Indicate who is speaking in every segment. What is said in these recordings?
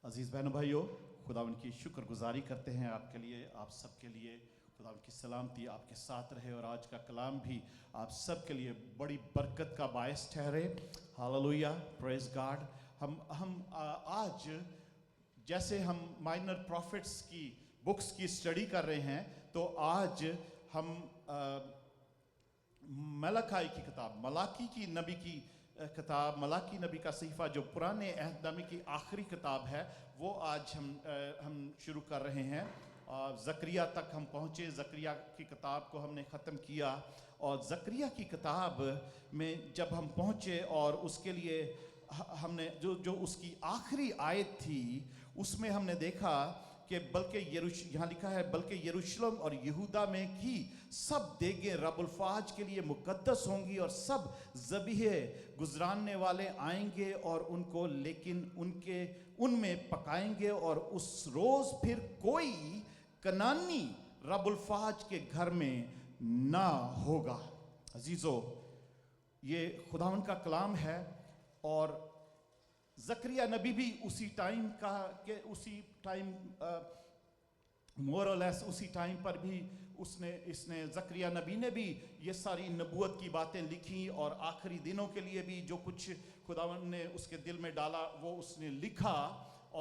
Speaker 1: عزیز بہنوں بھائیوں، خداوند کی شکر گزاری کرتے ہیں آپ کے لیے، آپ سب کے لیے خداوند کی سلامتی آپ کے ساتھ رہے، اور آج کا کلام بھی آپ سب کے لیے بڑی برکت کا باعث ٹھہرے۔ ہاللویہ، پریز گاڈ۔ ہم آج جیسے ہم مائنر پروفٹس کی بکس کی اسٹڈی کر رہے ہیں، تو آج ہم ملاکی کی کتاب، ملاکی کی نبی کی کتاب، ملاکی نبی کا صحیفہ جو پرانے عہد نامے کی آخری کتاب ہے، وہ آج ہم شروع کر رہے ہیں۔ زکریا تک ہم پہنچے، زکریا کی کتاب کو ہم نے ختم کیا، اور زکریا کی کتاب میں جب ہم پہنچے اور اس کے لیے ہم نے جو اس کی آخری آیت تھی، اس میں ہم نے دیکھا کہ بلکہ یہاں لکھا ہے بلکہ یروشلم اور یہودا میں کی سب دیگیں رب الفاج کے لیے مقدس ہوں گی، اور سب ذبیحے گزراننے والے آئیں گے اور ان کو لیکن ان میں پکائیں گے، اور اس روز پھر کوئی کنانی رب الفاج کے گھر میں نہ ہوگا۔ عزیزو، یہ خداوند کا کلام ہے، اور زکریا نبی بھی اسی ٹائم کا کہ اسی ٹائم مور اور لیس اسی ٹائم پر بھی اس نے زکریا نبی نے بھی یہ ساری نبوت کی باتیں لکھی، اور آخری دنوں کے لیے بھی جو کچھ خداوند نے اس کے دل میں ڈالا وہ اس نے لکھا۔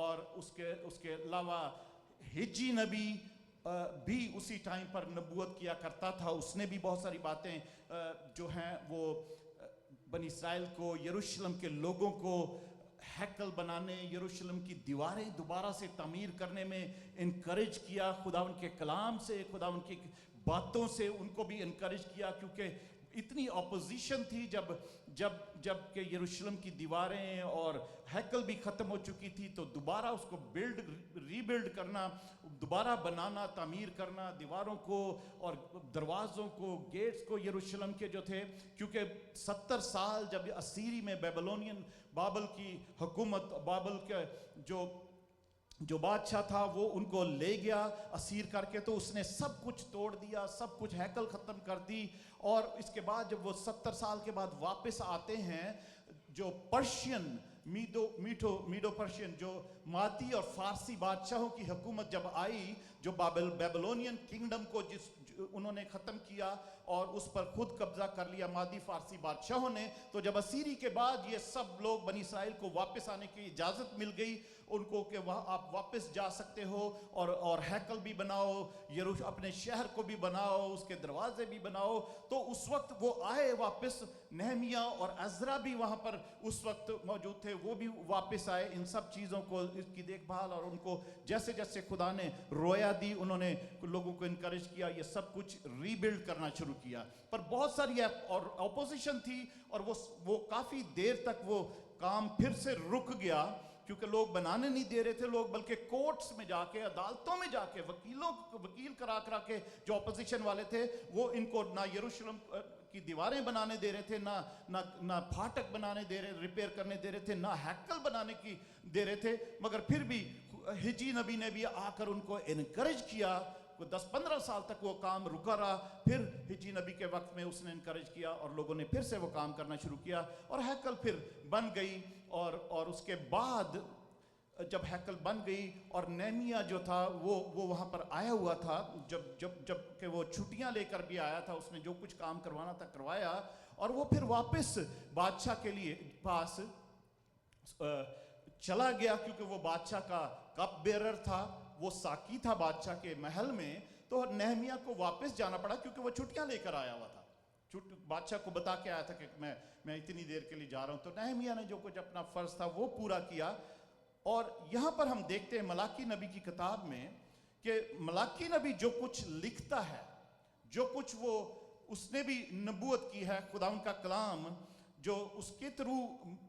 Speaker 1: اور اس کے علاوہ حجی نبی بھی اسی ٹائم پر نبوت کیا کرتا تھا، اس نے بھی بہت ساری باتیں جو ہیں وہ بنی اسرائیل کو، یروشلم کے لوگوں کو ہیکل بنانے، یروشلم کی دیواریں دوبارہ سے تعمیر کرنے میں انکریج کیا۔ خداوند کے کلام سے، خداوند کی باتوں سے ان کو بھی انکریج کیا، کیونکہ اتنی اپوزیشن تھی جب کہ یروشلم کی دیواریں اور ہیکل بھی ختم ہو چکی تھی، تو دوبارہ اس کو ری بلڈ کرنا، دوبارہ بنانا، تعمیر کرنا، دیواروں کو اور دروازوں کو، گیٹس کو یروشلم کے جو تھے، کیونکہ 70 سال جب اسیری میں بیبلونین بابل کی حکومت، بابل کے جو بادشاہ تھا وہ ان کو لے گیا اسیر کر کے، تو اس نے سب کچھ توڑ دیا، سب کچھ ہیکل ختم کر دی۔ اور اس کے بعد جب وہ 70 سال کے بعد واپس آتے ہیں، جو پرشین میڈو پرشین، جو مادی اور فارسی بادشاہوں کی حکومت جب آئی، جو بیبلونین کنگڈم کو انہوں نے ختم کیا اور اس پر خود قبضہ کر لیا مادی فارسی بادشاہوں نے، تو جب اسیری کے بعد یہ سب لوگ بنی اسرائیل کو واپس آنے کی اجازت مل گئی ان کو کہ وہاں آپ واپس جا سکتے ہو، اور ہیکل بھی بناؤ، اپنے شہر کو بھی بناؤ، اس کے دروازے بھی بناؤ، تو اس وقت وہ آئے واپس۔ نہمیہ اور عزرا بھی وہاں پر اس وقت موجود تھے، وہ بھی واپس آئے ان سب چیزوں کو، اس کی دیکھ بھال، اور ان کو جیسے جیسے خدا نے رویا دی انہوں نے لوگوں کو انکریج کیا، یہ سب کچھ ری بلڈ کرنا شروع کیا۔ پر بہت ساری اپوزیشن تھی، اور وہ کافی دیر تک وہ کام پھر سے رک گیا، کیونکہ لوگ بنانے نہیں دے رہے تھے، لوگ بلکہ کورٹس میں جا کے، عدالتوں میں جا کے وکیل کرا کے جو اپوزیشن والے تھے، وہ ان کو نہ یروشلم کی دیواریں بنانے دے رہے تھے، نہ پھاٹک بنانے دے رہے، ریپیئر کرنے دے رہے تھے، نہ ہیکل بنانے کی دے رہے تھے، مگر پھر بھی حجی نبی نے بھی آ کر ان کو انکریج کیا۔ 10-15 سال تک وہ کام رکا رہا، پھر حجی نبی کے وقت میں اس نے انکریج کیا، اور لوگوں نے پھر سے وہ کام کرنا شروع کیا، اور ہیکل پھر بن گئی۔ اور اس کے بعد جب ہیکل بن گئی، اور نہمیہ جو تھا وہ وہاں پر آیا ہوا تھا، جب کہ وہ چھٹیاں لے کر بھی آیا تھا، اس نے جو کچھ کام کروانا تھا کروایا، اور وہ پھر واپس بادشاہ کے لیے پاس چلا گیا، کیونکہ وہ بادشاہ کا کپ بیرر تھا، وہ ساقی تھا بادشاہ کے محل میں، تو نہمیہ کو واپس جانا پڑا کیونکہ وہ چھٹیاں لے کر آیا ہوا تھا، بادشاہ کو بتا کے آیا تھا کہ میں اتنی دیر کے لیے جا رہا ہوں۔ تو نہمیہ نے جو کچھ اپنا فرض تھا وہ پورا کیا۔ اور یہاں پر ہم دیکھتے ہیں ملاکی نبی کی کتاب میں کہ ملاکی نبی جو کچھ لکھتا ہے، جو کچھ وہ اس نے بھی نبوت کی ہے، خداوند کا کلام جو اس کے تھرو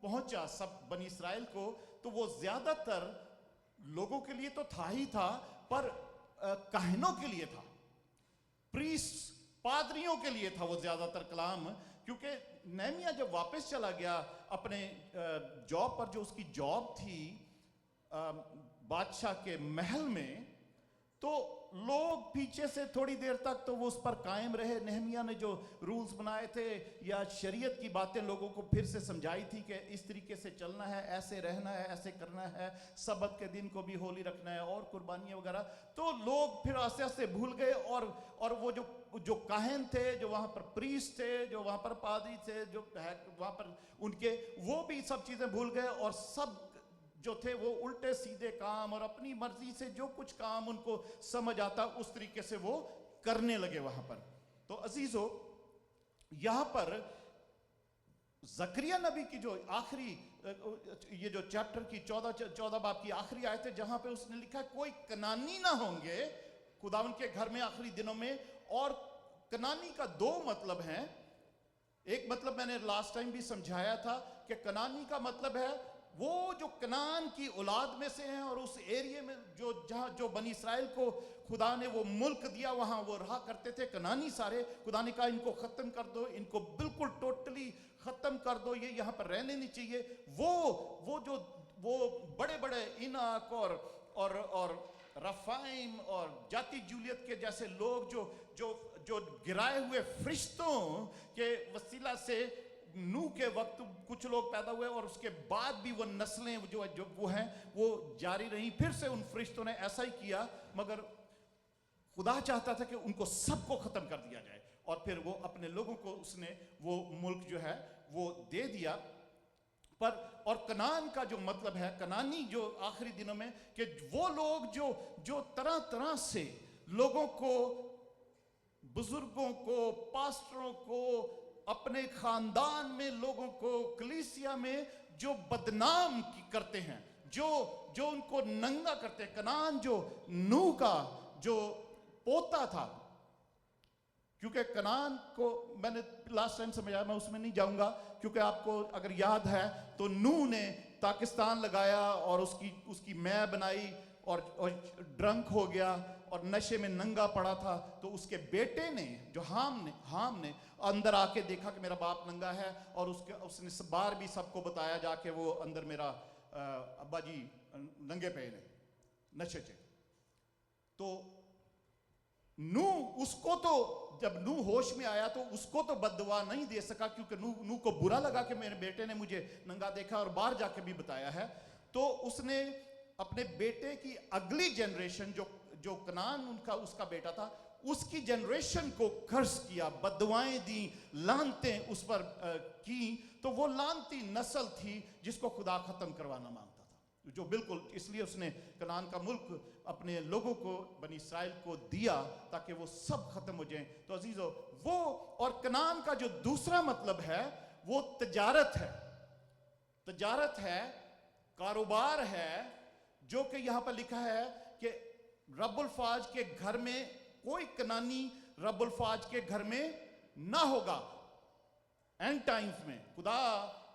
Speaker 1: پہنچا سب بنی اسرائیل کو، تو وہ زیادہ تر لوگوں کے لیے تو تھا ہی تھا، پر کاہنوں کے لیے تھا، پریسٹ، پادریوں کے لیے تھا وہ زیادہ تر کلام، کیونکہ نہمیہ جب واپس چلا گیا اپنے جاب پر، جو اس کی جاب تھی بادشاہ کے محل میں، تو लोग पीछे से थोड़ी देर तक तो वो उस पर कायम रहे। नेहमिया ने जो रूल्स बनाए थे या शरीयत की बातें लोगों को फिर से समझाई थी कि इस तरीके से चलना है, ऐसे रहना है, ऐसे करना है, सबत के दिन को भी होली रखना है और कुर्बानियाँ वगैरह, तो लोग फिर आस्ते आस्ते भूल गए। और वो जो काहन थे, जो वहाँ पर प्रीस्ट थे, जो वहाँ पर पादरी थे, जो वहाँ पर उनके, वो भी सब चीज़ें भूल गए और सब जो थे वो उल्टे सीधे काम और अपनी मर्जी से जो कुछ काम उनको समझ आता उस तरीके से वो करने लगे वहां पर। तो अजीजों, यहां पर ज़करिया नबी की जो आखिरी, ये जो चैप्टर की 14 बाब की आखिरी आयत है, जहां पे उसने लिखा है कोई कनानी ना होंगे खुदावन के घर में आखिरी दिनों में। और कनानी का दो मतलब हैं। एक मतलब मैंने लास्ट टाइम भी समझाया था कि कनानी का मतलब है वो जो कनान की औलाद में से हैं और उस एरिया में जो बनी इस्राएल को खुदा ने वो मुल्क दिया, वहां वो रहा करते थे कनानी सारे। खुदा ने कहा इनको खत्म कर दो, इनको बिल्कुल टोटली खत्म कर दो, ये यहाँ पर रहने नहीं चाहिए। वो बड़े बड़े इनाक और रफाइम और जाति जूलियत के जैसे लोग जो गिराए हुए फरिश्तों के वसीला से नूह के वक्त कुछ लोग पैदा हुए और उसके बाद भी वो नस्लें जो वो हैं वो जारी रही। फिर से उन फरिश्तों ने ऐसा ही किया, मगर खुदा चाहता था कि उनको सबको खत्म कर दिया जाए और फिर वो अपने लोगों को उसने वो मुल्क जो है वो दे दिया। पर और कनान का जो मतलब है, कनानी जो आखिरी दिनों में, कि वो लोग जो तरह तरह से लोगों को, बुजुर्गों को, पास्टरों को, अपने खानदान में लोगों को, कलीसिया में जो बदनाम करते हैं, जो उनको नंगा करते हैं। कनान जो नूह का जो पोता था, क्योंकि कनान को मैंने लास्ट टाइम समझाया, मैं उसमें नहीं जाऊंगा, क्योंकि आपको अगर याद है तो नूह ने पाकिस्तान लगाया और उसकी मैं बनाई और ड्रंक हो गया और नशे में नंगा पड़ा था। तो उसके बेटे ने, जो हाम ने अंदर आके देखा कि मेरा बाप नंगा है और उसने बार भी सबको बताया जाके वो अंदर मेरा अब्बा जी नंगे पे ने नशे चे। तो नूह, उसको तो जब नूह होश में आया तो उसको तो बद्दुआ नहीं दे सका, क्योंकि नूह को बुरा लगा कि मेरे बेटे ने मुझे नंगा देखा और बाहर जाके भी बताया है। तो उसने अपने बेटे की अगली जनरेशन जो कनान उसका बेटा था, उसकी जनरेशन को कर्ज किया, बददुआएं दी, लानतें उस पर की। तो वो लानती नस्ल थी जिसको खुदा खत्म करवाना मांगता था, जो बिल्कुल, इसलिए उसने कनान का मुल्क अपने लोगों को, बनी इस्राएल को दिया ताकि वो सब खत्म हो जाएं। तो अजीजों, वो और कनान का जो दूसरा मतलब है वो तजारत है, कारोबार है, जो कि यहां पर लिखा है कि रब्बुल फाज के घर में कोई कनानी रब्बुल फाज के घर में ना होगा। एंड टाइम्स में खुदा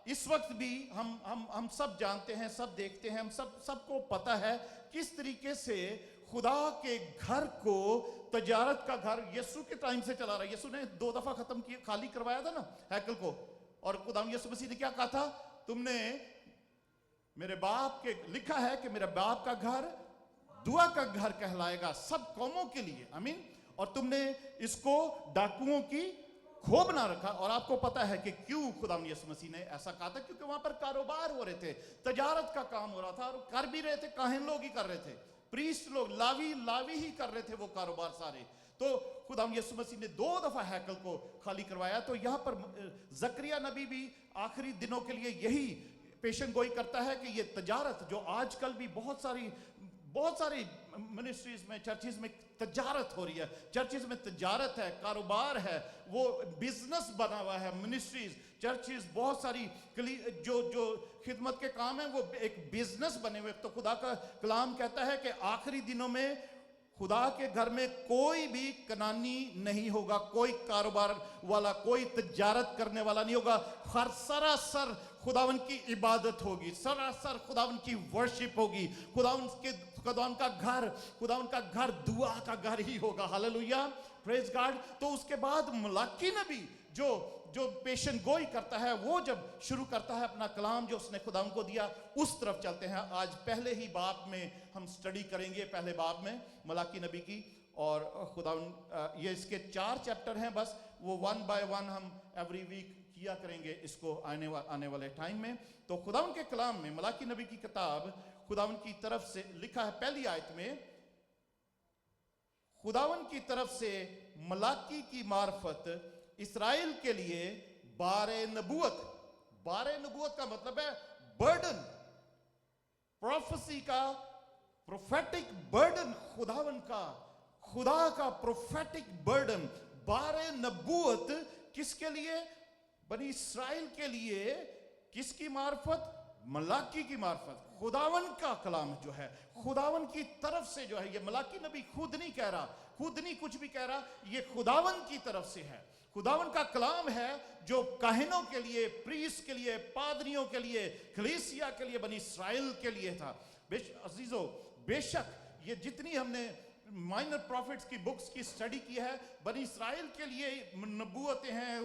Speaker 1: इस वक्त भी हम सब जानते हैं, सब देखते हैं, हम सबको पता है किस तरीके से खुदा के घर को, तजारत का घर यीशु के टाइम से चला रहा है। यीशु ने 2 दफा खत्म किया, खाली करवाया था ना हैकल को, और खुदा यीशु मसीह ने क्या कहा था? तुमने मेरे बाप के, लिखा है कि मेरे बाप का घर दुआ का घर कहलाएगा सब कौमों के लिए, आमीन। और तुमने इसको डाकुओं की खो बना रखा। और आपको पता है कि क्यों खुदा यीशु मसीह ने ऐसा कहा था? क्योंकि वहां पर कारोबार हो रहे थे, तजारत का काम हो रहा था, और कर भी रहे थे, काहिन लोग ही कर रहे थे, प्रीस्ट लोग, लावी ही कर रहे थे वो कारोबार सारे। तो खुदा यीशु मसीह ने 2 दफा हैकल को खाली करवाया। तो यहां पर ज़करिया नबी भी आखिरी दिनों के लिए यही पेशन गोई करता है कि ये तजारत, जो आजकल भी बहुत सारी मिनिस्ट्रीज में, चर्चिज में तजारत हो रही है, चर्चिज में तजारत है, कारोबार है, वो बिजनेस बना हुआ है। मिनिस्ट्रीज, चर्चिज, बहुत सारी जो खिदमत के काम है वो एक बिजनेस बने हुए। तो खुदा का कलाम कहता है कि आखिरी दिनों में खुदा के घर में कोई भी कनानी नहीं होगा, कोई कारोबार वाला, कोई तजारत करने वाला नहीं होगा। हर सरासर खुदावन की इबादत होगी, सरासर खुदावन की वर्शिप होगी। खुदावन का घर दुआ का घर ही होगा। Hallelujah, praise God. तो उसके बाद मलाकी नबी जो पेशन गोई करता है, वो जब शुरू करता है अपना कलाम जो उसने खुदा को दिया, उस तरफ चलते हैं। आज पहले ही बाब में हम स्टडी करेंगे, पहले बाब में मलाकी नबी की। اور خدا یہ اس کے 4 چیپٹر ہیں بس، وہ 1 by 1 ہم ایوری ویک کیا کریں گے اس کو آنے والے ٹائم میں. تو خداوند کے کلام میں ملاکی نبی کی کتاب خداوند کی طرف سے لکھا ہے پہلی آیت میں، خداوند کی طرف سے ملاکی کی معرفت اسرائیل کے لیے بار نبوت. بار نبوت کا مطلب ہے برڈن، پروفیسی کا، پروفیٹک برڈن، خداوند کا، خدا کا پروفیٹک برڈن، بار نبوت. کس کے لیے؟ بنی اسرائیل کے لیے. کس کی معرفت؟ ملاکی کی معرفت. خداوند کا کلام جو ہے، خداوند کی طرف سے جو ہے، یہ ملاکی نبی خود نہیں کہہ رہا، خود نہیں کچھ بھی کہہ رہا، یہ خداوند کی طرف سے ہے. خداوند کا کلام ہے جو کاہنوں کے لیے، پریس کے لیے، پادریوں کے لیے، کلیسیا کے لیے، بنی اسرائیل کے لیے تھا. عزیزو، بے شک یہ جتنی ہم نے مائنر پروفٹس کی بکس کی سٹڈی کی ہے، بنی اسرائیل کے لیے نبوتیں ہیں،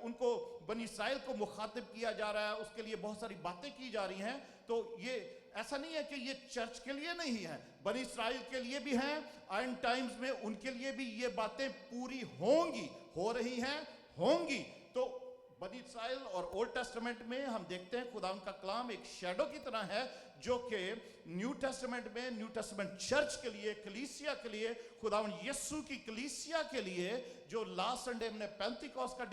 Speaker 1: ان کو بنی اسرائیل کو مخاطب کیا جا رہا ہے، اس کے لیے بہت ساری باتیں کی جا رہی ہیں. تو یہ ایسا نہیں ہے کہ یہ چرچ کے لیے نہیں ہے، بنی اسرائیل کے لیے بھی ہیں. اینڈ ٹائمز میں ان کے لیے بھی یہ باتیں پوری ہوں گی، ہو رہی ہیں، ہوں گی. تو بنی اسرائیل اور اولڈ ٹیسٹمنٹ میں ہم دیکھتے ہیں خداوند کا کلام ایک شیڈو کی طرح ہے، جو کہ نیو ٹیسٹمنٹ میں، نیو ٹیسٹمنٹ چرچ کے لیے، کلیسیا کے لیے، خداوند یسوع کی کلیسیا کے لیے، جو لاسٹ سنڈے ہم نے پینتیکوست کا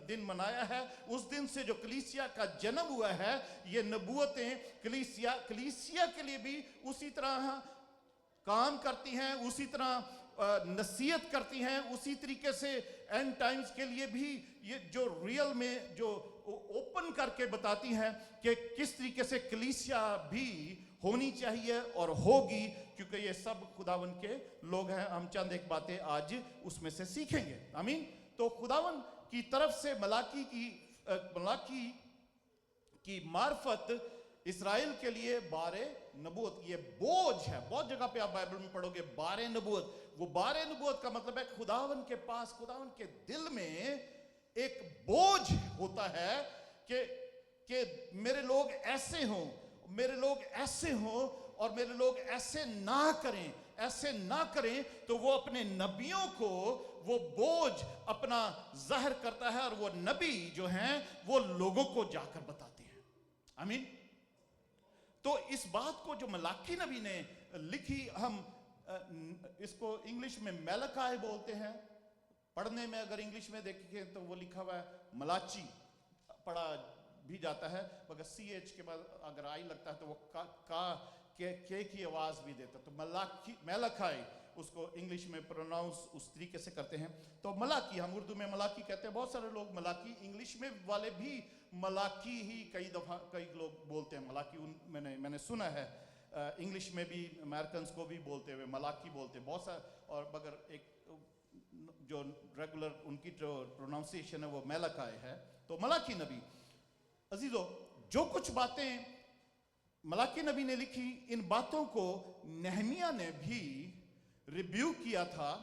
Speaker 1: دن منایا ہے، اس دن سے جو کلیسیا کا جنم ہوا ہے، یہ نبوتیں کلیسیا کے لیے بھی اسی طرح کام کرتی ہیں، اسی طرح نصیحت کرتی ہیں، اسی طریقے سے اینڈ ٹائمز کے لیے بھی یہ جو ریئل میں جو اوپن کر کے بتاتی ہیں کہ کس طریقے سے کلیسیا بھی ہونی چاہیے اور ہوگی، کیونکہ یہ سب خداوند کے لوگ ہیں. ہم چند ایک باتیں آج اس میں سے سیکھیں گے. آمین. تو خداوند کی طرف سے ملاکی کی معرفت اسرائیل کے لیے بار نبوت، یہ بوجھ ہے. بہت جگہ پہ آپ بائبل میں پڑھو گے بار نبوت. وہ بار نبوت کا مطلب ہے خداوند کے پاس، خداوند کے دل میں ایک بوجھ ہوتا ہے کہ میرے لوگ ایسے ہوں، میرے لوگ ایسے ہوں، اور میرے لوگ ایسے نہ کریں، ایسے نہ کریں. تو وہ اپنے نبیوں کو وہ بوجھ اپنا ظاہر کرتا ہے، اور وہ نبی جو ہیں وہ لوگوں کو جا کر بتاتے ہیں. آمین. تو اس بات کو جو ملاکی نبی نے لکھی، ہم اس کو انگلش میں میلکائی بولتے ہیں. پڑھنے میں اگر انگلش میں دیکھیں تو وہ لکھا ہوا ہے ملاچی پڑھا بھی جاتا ہے، مگر سی ایچ کے بعد اگر آئی لگتا ہے تو وہ کا کی آواز بھی دیتا. تو میلکائی اس کو انگلش میں پروناؤنس اس طریقے سے کرتے ہیں. تو ملاکی، ہم اردو میں ملاکی کہتے ہیں، بہت سارے لوگ ملاکی، انگلش میں والے بھی ملاکی ہی کئی لوگ بولتے ہیں. ملاکی میں نے سنا ہے انگلش میں بھی امریکنز کو بھی بولتے ہوئے ملاکی بولتے ہیں بہت سارے، اور مگر ایک جو ریگولر ان کی جو پروناؤنسیشن ہے وہ میلکائی ہے. تو ملاکی نبی، عزیزو، جو کچھ باتیں ملاکی نبی نے لکھی، ان باتوں کو نہمیہ نے بھی ریبیو کیا تھا.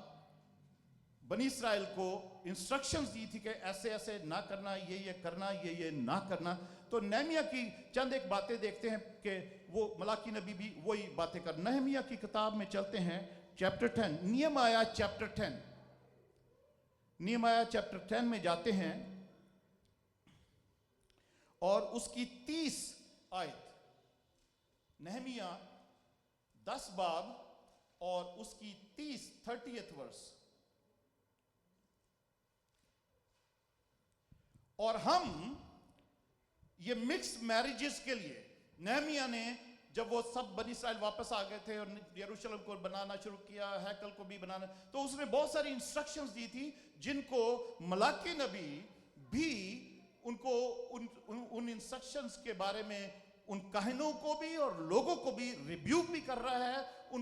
Speaker 1: بنی اسرائیل کو انسٹرکشنز دی تھی کہ ایسے ایسے نہ کرنا، یہ کرنا، یہ نہ کرنا. تو نہمیہ کی چند ایک باتیں دیکھتے ہیں کہ وہ ملاکی نبی بھی وہی باتیں کر. نہمیہ کی کتاب میں چلتے ہیں، چیپٹر 10، نہمیہ چیپٹر 10. نہمیہ چیپٹر 10 میں جاتے ہیں اور اس کی 30 آیت. نہمیہ 10 باب اور اس کی 30th ورس. اور ہم یہ مکس میریجز کے لیے نہمیہ نے، جب وہ سب بنی اسرائیل واپس آ گئے تھے اور یروشلم کو بنانا شروع کیا، ہیکل کو بھی بنانا، تو اس نے بہت ساری انسٹرکشنز دی تھی جن کو ملاکی نبی بھی ان انسٹرکشنز کے بارے میں ان کاہنوں کو بھی اور لوگوں کو بھی ریبیوک بھی کر رہا ہے. ان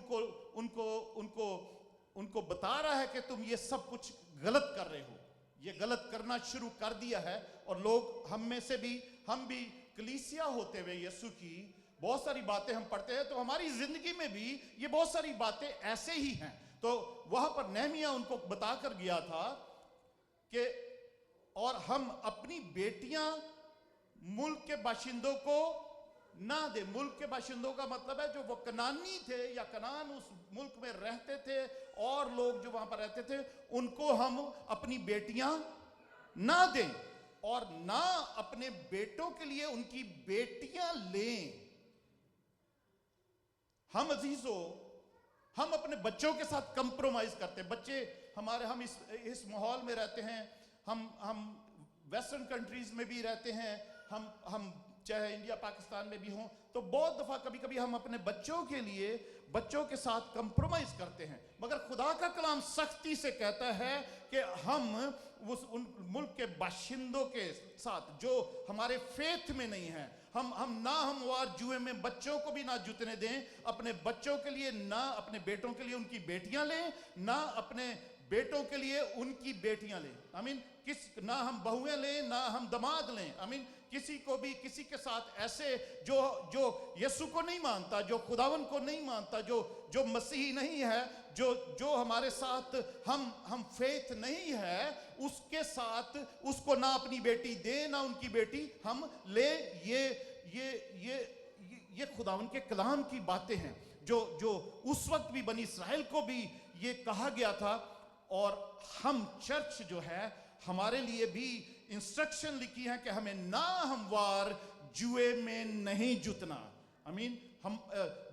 Speaker 1: کو بتا رہا ہے کہ تم یہ سب کچھ غلط کر رہے ہو، یہ غلط کرنا شروع کر دیا ہے. اور لوگ ہم میں سے بھی، ہم بھی کلیسیا ہوتے ہوئے یسوع کی بہت ساری باتیں ہم پڑھتے ہیں، تو ہماری زندگی میں بھی یہ بہت ساری باتیں ایسے ہی ہیں. تو وہاں پر نہمیہ ان کو بتا کر گیا تھا کہ اور ہم اپنی بیٹیاں ملک کے باشندوں کو ना दे। मुल्क के बाशिंदों का मतलब है जो वो कनानी थे या कनान उस मुल्क में रहते थे और लोग जो वहां पर रहते थे, उनको हम अपनी बेटियां ना दें और ना अपने बेटों के लिए उनकी बेटियां लें। हम अजीजों, हम अपने बच्चों के साथ कंप्रोमाइज करते हैं। बच्चे हमारे, हम इस माहौल में रहते हैं, हम वेस्टर्न कंट्रीज में भी रहते हैं, हम चाहे इंडिया पाकिस्तान में भी हों, तो बहुत दफा कभी कभी हम अपने बच्चों के लिए बच्चों के साथ कंप्रोमाइज करते हैं। मगर खुदा का कलाम सख्ती से कहता है कि हम उन मुल्क के बाशिंदों के साथ जो हमारे फेथ में नहीं है, हम ना हमवार जुए में बच्चों को भी ना जुतने दें। अपने बच्चों के लिए ना, अपने बेटों के लिए उनकी बेटियां लें, ना अपने बेटों के लिए उनकी बेटियां लें। आई मीन ना हम बहुएं लें ना हम दमाद लें। आई मीन किसी को भी किसी के साथ ऐसे जो यीशु को नहीं मानता, जो खुदावन को नहीं मानता, जो मसीही नहीं है, जो हमारे साथ हम फेथ नहीं है, उसके साथ उसको ना अपनी बेटी दे ना उनकी बेटी हम ले। ये खुदावन के कलाम की बातें हैं जो उस वक्त भी बनी इस्राएल को भी ये कहा गया था। और हम चर्च जो है, हमारे लिए भी इंस्ट्रक्शन लिखी है कि हमें ना हमवार जुए में नहीं जुतना। आई मीन हम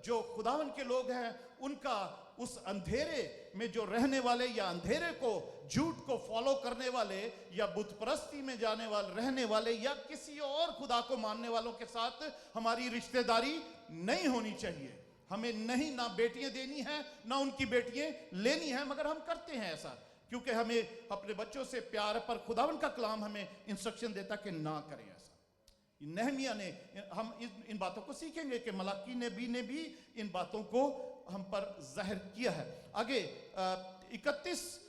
Speaker 1: जो खुदावन के लोग हैं, उनका उस अंधेरे में जो रहने वाले या अंधेरे को, झूठ को फॉलो करने वाले या बुत परस्ती में जाने वाले रहने वाले या किसी और खुदा को मानने वालों के साथ हमारी रिश्तेदारी नहीं होनी चाहिए। हमें नहीं ना बेटियां देनी है ना उनकी बेटियां लेनी है, मगर हम करते हैं ऐसा क्योंकि हमें अपने बच्चों से प्यार है। पर खुदावन का कलाम हमें इंस्ट्रक्शन देता कि ना करें ऐसा। नहमिया ने, हम इन बातों को सीखेंगे कि मलाकी नबी ने भी इन बातों को हम पर जाहिर किया है। आगे 31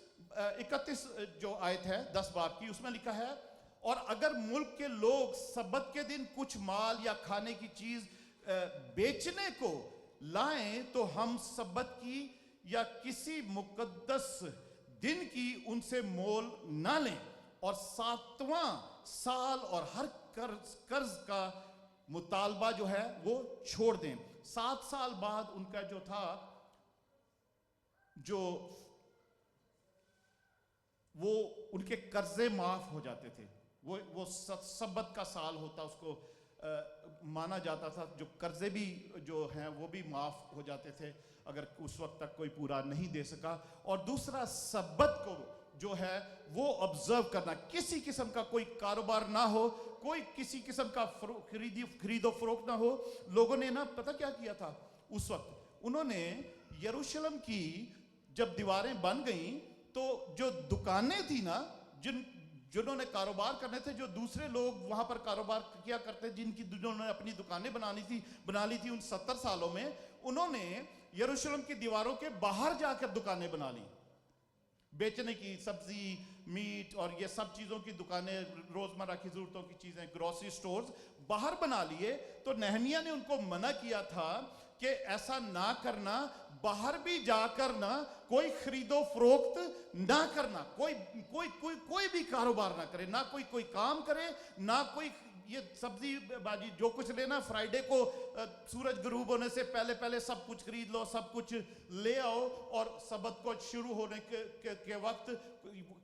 Speaker 1: जो आयत है 10 बाब की, उसमें लिखा है, और अगर मुल्क के लोग सब्बत के दिन कुछ माल या खाने की चीज बेचने को लाएं तो हम सब्बत की या किसी मुकद्दस दिन की उनसे मोल ना लें, और 7वां साल और हर कर्ज का मुतालबा जो है वो छोड़ दें। 7 साल बाद उनका जो था, जो वो उनके कर्जे माफ हो जाते थे। वो सब्बत का साल होता, उसको माना जाता था। जो कर्जे भी जो हैं वो भी माफ हो जाते थे अगर उस वक्त तक कोई पूरा नहीं दे सका। और दूसरा, सब्बत को जो है वो ऑब्जर्व करना, किसी किस्म का कोई कारोबार ना हो, कोई किसी किस्म का खरीदो फरोख्त ना हो। लोगों ने ना पता क्या किया था उस वक्त, उन्होंने यरूशलेम की जब दीवारें बन गई तो जो दुकानें थी ना, जिन्होंने कारोबार करने थे, जो दूसरे लोग वहां पर कारोबार किया करते, जिन्होंने अपनी दुकानें बना ली थी उन 70 सालों में, उन्होंने यरूशलेम की दीवारों के बाहर जाकर दुकानें बना ली, बेचने की, सब्जी, मीट और ये सब चीजों की दुकानें, रोजमर्रा की जरूरतों की चीजें, ग्रोसरी स्टोर्स बाहर बना लिए। तो नहमिया ने उनको मना किया था कि ऐसा ना करना, बाहर भी जाकर ना कोई खरीदो फरोख्त ना करना, कोई भी कारोबार ना करे, ना कोई काम करे, ना कोई ये सब्जी बाजी जो कुछ लेना, फ्राइडे को सूरज गुरूब होने से पहले सब कुछ खरीद लो, सब कुछ ले आओ, और सब्बत को शुरू होने के वक्त,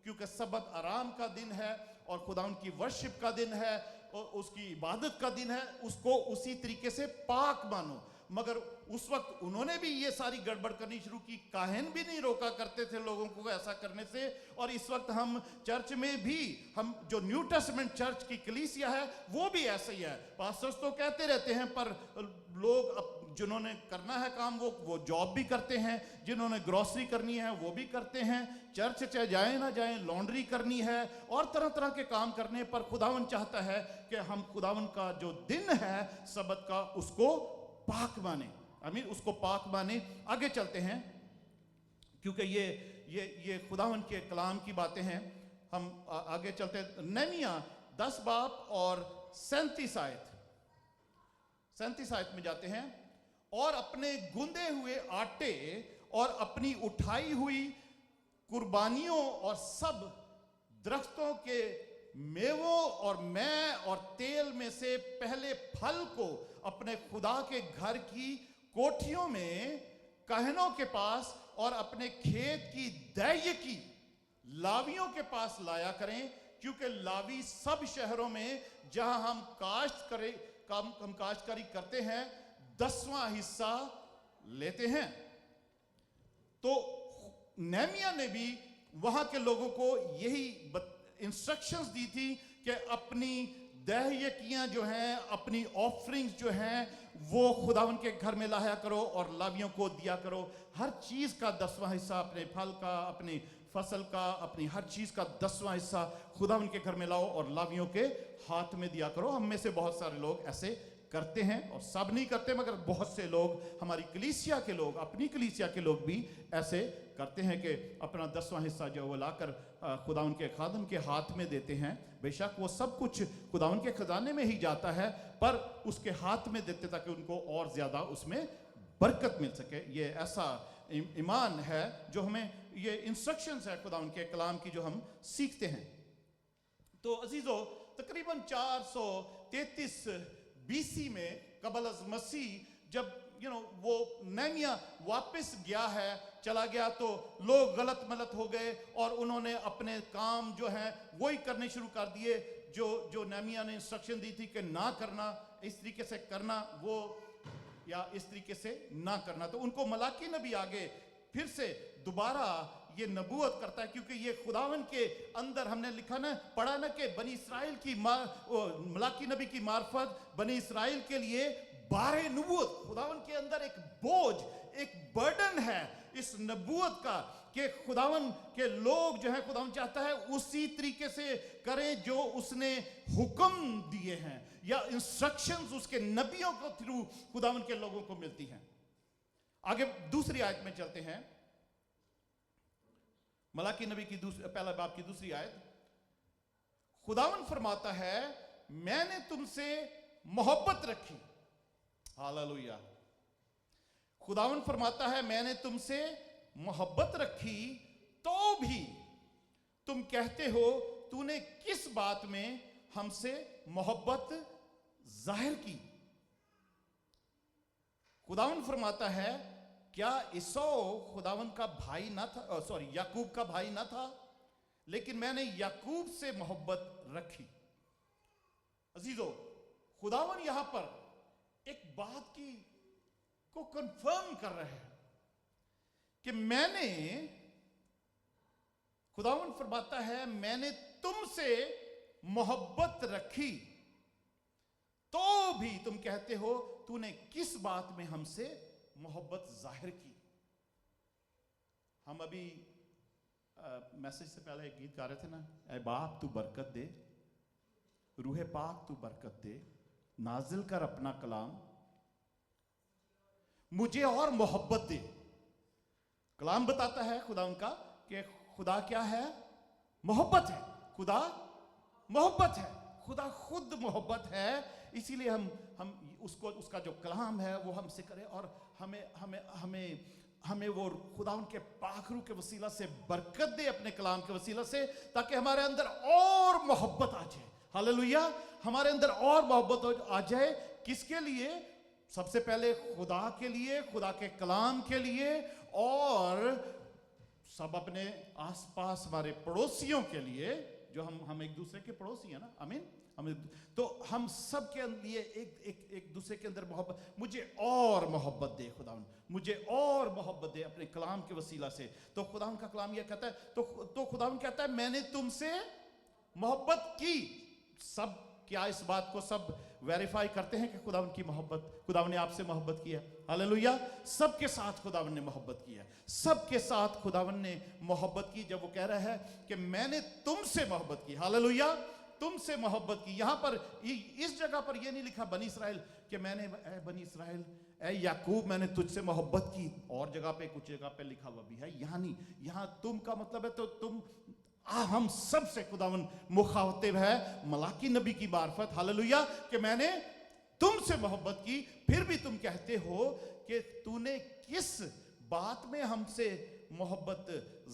Speaker 1: क्योंकि सब्बत आराम का दिन है और खुदा उनकी वर्शिप का दिन है और उसकी इबादत का दिन है, उसको उसी तरीके से पाक मानो। मगर उस वक्त उन्होंने भी ये सारी गड़बड़ करनी शुरू की। काहिन भी नहीं रोका करते थे लोगों को ऐसा करने से। और इस वक्त हम चर्च में भी, हम जो न्यू टेस्टामेंट चर्च की कलीसिया है वो भी ऐसे ही है। पास्टर्स तो कहते रहते हैं, पर लोग जिन्होंने करना है काम वो जॉब भी करते हैं, जिन्होंने ग्रोसरी करनी है वो भी करते हैं, चर्च चाहे जाए ना जाए, लॉन्ड्री करनी है और तरह तरह के काम करने पर खुदावन चाहता है कि हम खुदावन का जो दिन है सब्बत का, उसको पाक माने। आमीन, उसको पाक माने। आगे चलते हैं क्योंकि ये खुदावन के कलाम की बातें हैं। हम आगे चलते हैं। नहमिया 10 बाब और 37 आयत में जाते हैं। और अपने गुंदे हुए आटे और अपनी उठाई हुई कुर्बानियों और सब दरख्तों के मेवों और मैं और तेल में से पहले फल को अपने खुदा के घर की कोठियों में कहनों के पास और अपने खेत की दैय की लावियों के पास लाया करें, क्योंकि लावी सब शहरों में जहां हम काश्तकारी करते हैं 10वां हिस्सा लेते हैं। तो नेहमिया ने भी वहां के लोगों को यही इंस्ट्रक्शंस दी थी कि अपनी दहयकियां जो हैं, अपनी ऑफरिंग्स जो हैं, वो खुदावन के घर में लाया करो और लावियों को दिया करो। हर चीज का 10वां हिस्सा, अपने फल का, अपनी फसल का, अपनी हर चीज का 10वां हिस्सा खुदावन के घर में लाओ और लावियों के हाथ में दिया करो। हम में से बहुत सारे लोग ऐसे करते हैं, और सब नहीं करते मगर बहुत से लोग, हमारी कलीसिया के लोग, अपनी कलीसिया के लोग भी ऐसे करते हैं कि अपना 10वां हिस्सा जो वो लाकर खुदावन के खादम के हाथ में देते हैं। बेशक वो सब कुछ खुदावन के खजाने में ही जाता है, पर उसके हाथ में देते ताकि उनको और ज्यादा उसमें बरकत मिल सके। ये ऐसा ईमान है जो हमें, ये इंस्ट्रक्शंस है खुदावन के कलाम की जो हम सीखते हैं। तो अजीजों, तकरीबन 433 BC में कबल अज़ मसीह जब वो नेहमिया वापस गया है, चला गया, तो लोग गलत मलत हो गए और उन्होंने अपने काम जो है वही करने शुरू कर दिए जो नेहमिया ने इंस्ट्रक्शन दी थी कि ना करना, इस तरीके से करना, वो या इस तरीके से ना करना। तो उनको मलाकी नबी आगे फिर से दोबारा ये नबूवत करता है, क्योंकि ये खुदावन के अंदर हमने लिखा ना, पढ़ा ना कि बनी इस्राइल की मलाकी नबी की मार्फत बनी इस्राइल के लिए 12 नबूवत, खुदावन के अंदर एक बोझ, एक बर्डन है इस नबूवत का कि खुदावन के लोग जो है, खुदावन चाहता है उसी तरीके से करें जो उसने हुक्म दिए हैं, या इंस्ट्रक्शंस उसके नबियों को थ्रू खुदावन के लोगों को मिलती हैं। आगे दूसरी आयत में चलते हैं, मलाकी नबी की पहला बाब की दूसरी आयत। खुदावन फरमाता है, मैंने तुमसे मोहब्बत रखी। हालेलुया। खुदावन फरमाता है, मैंने तुमसे मोहब्बत रखी, तो भी तुम कहते हो तूने किस बात में हमसे मोहब्बत जाहिर की। खुदावन फरमाता है, क्या इसौ खुदावन का भाई ना था, सॉरी याकूब का भाई ना था, लेकिन मैंने याकूब से मोहब्बत रखी। अजीजों, खुदावन यहां पर एक बात की को कंफर्म कर रहे हैं कि खुदावन फरमाता है, मैंने तुमसे मोहब्बत रखी, तो भी तुम कहते हो तूने किस बात में हमसे मोहब्बत जाहिर की। हम अभी मैसेज से पहले एक गीत गा रहे थे ना, ऐ बाप तू बरकत दे, रूहे पाक तू बरकत दे, नाजिल कर अपना कलाम, मुझे और मोहब्बत दे। कलाम बताता है खुदा उनका कि खुदा क्या है? मोहब्बत है। खुदा मोहब्बत है, खुदा खुद मोहब्बत है। इसीलिए हम उसको, उसका जो कलाम है वो हमसे करें, और हमें वो खुदा उनके पाखरू के वसीला से बरकत दे, अपने कलाम के वसीला से, ताकि हमारे अंदर और मोहब्बत आ जाए। हालेलुया। हमारे अंदर और मोहब्बत आ जाए। किसके लिए? सबसे पहले खुदा के लिए, खुदा के कलाम के लिए, और सब अपने आसपास हमारे पड़ोसियों के लिए, जो हम एक दूसरे के पड़ोसी हैं ना, आमीन। तो हम सब के लिए एक दूसरे के अंदर मोहब्बत, मुझे और मोहब्बत दे खुदावन, मुझे और मोहब्बत दे अपने कलाम के वसीला से। तो खुदावन का कलाम यह कहता है, तो खुदावन कहता है मैंने तुमसे मोहब्बत की। सब क्या इस बात को सब वेरीफाई करते हैं कि खुदावन की मोहब्बत, खुदावन ने आपसे मोहब्बत की है? हालेलुया। सबके साथ खुदावन ने मोहब्बत की है, सबके साथ खुदावन ने मोहब्बत की। जब वो कह रहा है कि मैंने तुमसे मोहब्बत की, हालेलुया, तुमसे मोहब्बत की। यहां पर इस जगह पर यह नहीं लिखा बनी इसराइल कि मैंने, ए बनी इसराइल, ए याकूब, मैंने तुझसे मोहब्बत की। और जगह पे, कुछ जगह पे लिखा हुआ भी है, यहां नहीं। यहां तुम का मतलब है तो तुम, हम सब से खुदावन मुखातिब है मलाकी नबी की मार्फत, हालेलुया, कि मैंने तुमसे मोहब्बत की। फिर भी तुम कहते हो कि तूने किस बात में हमसे मोहब्बत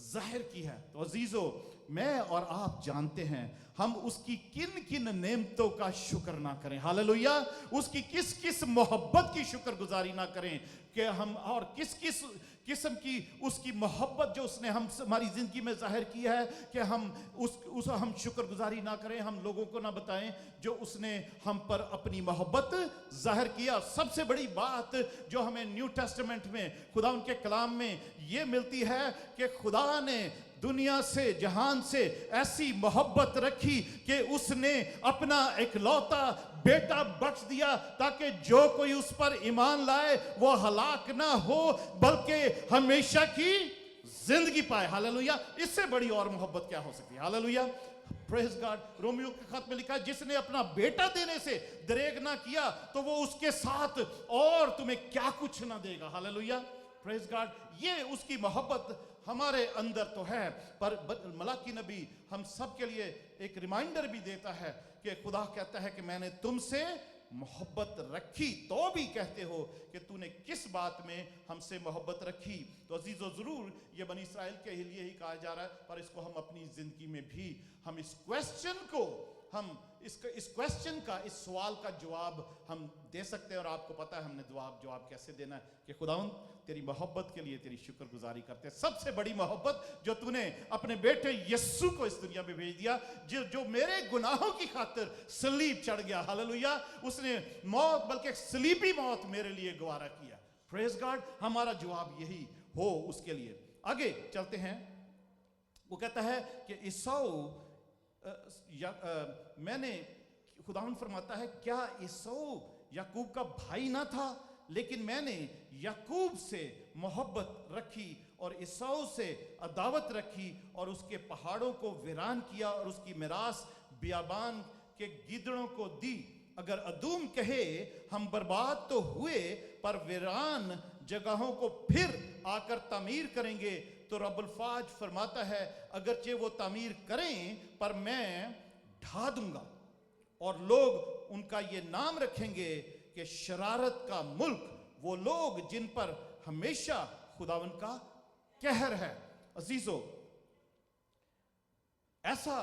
Speaker 1: जाहिर की है। तो अजीजों, मैं और आप जानते हैं हम उसकी किन किन नेमतों का शुक्र ना करें, हालेलुया, उसकी किस किस मोहब्बत की शुक्रगुजारी ना करें कि हम, और किस किस किस्म की उसकी मोहब्बत जो उसने हम हमारी ज़िंदगी में ज़ाहिर की है कि हम हम शुक्रगुजारी ना करें, हम लोगों को ना बताएं जो उसने हम पर अपनी मोहब्बत ज़ाहिर किया। सबसे बड़ी बात जो हमें न्यू टेस्टामेंट में खुदा उनके कलाम में ये मिलती है कि खुदा ने दुनिया से, जहान से ऐसी मोहब्बत रखी कि उसने अपना इकलौता बेटा बख्श दिया ताकि जो कोई उस पर ईमान लाए वो हलाक ना हो बल्कि हमेशा की जिंदगी पाए, हालेलुया। इससे बड़ी और मोहब्बत क्या हो सकती है, हालेलुया, प्रेज गॉड। रोमियो के खत में लिखा है, जिसने अपना बेटा देने से दरेग ना किया तो वो उसके साथ और तुम्हें क्या कुछ ना देगा, हालेलुया, प्रेज गॉड। ये उसकी मोहब्बत हमारे अंदर तो है, पर मलाकी नबी हम सब के लिए एक रिमाइंडर भी देता है कि खुदा कहता है कि मैंने तुमसे मोहब्बत रखी, तो भी कहते हो कि तूने किस बात में हमसे मोहब्बत रखी। तो अजीजो, जरूर ये बनी इस्राएल के लिए ही कहा जा रहा है, पर इसको हम अपनी जिंदगी में भी हम इस क्वेश्चन को, हम इस क्वेश्चन का, इस सवाल का जवाब हम दे सकते हैं। और आपको पता है हमने जवाब कैसे देना है कि खुदावंद तेरी मोहब्बत के लिए तेरी शुक्रगुजारी करते हैं। सबसे बड़ी मोहब्बत जो तूने अपने बेटे यीशु को इस दुनिया में भेज दिया, जो मेरे गुनाहों की खातिर सलीब चढ़ गया, हालेलुया, उसने मौत, बल्कि सलीबी मौत मेरे लिए गवारा किया, प्रेज गॉड। हमारा जवाब यही हो उसके लिए। आगे चलते हैं, वो कहता है कि ईसाऊ मैंने, खुदावंद फरमाता है, क्या ईसाऊ याकूब का भाई ना था, लेकिन मैंने याकूब से मोहब्बत रखी और ईसाऊ से अदावत रखी और उसके पहाड़ों को वीरान किया और उसकी मिरास बियाबान के गीदड़ों को दी। अगर अदूम कहे हम बर्बाद तो हुए पर वीरान जगहों को फिर आकर तामीर करेंगे, तो रब्बुल फाज फरमाता है अगरचे वो तामीर करें पर मैं ढा दूंगा और लोग उनका ये नाम रखेंगे कि शरारत का मुल्क, वो लोग जिन पर हमेशा खुदावन का कहर है। अजीजो, ऐसा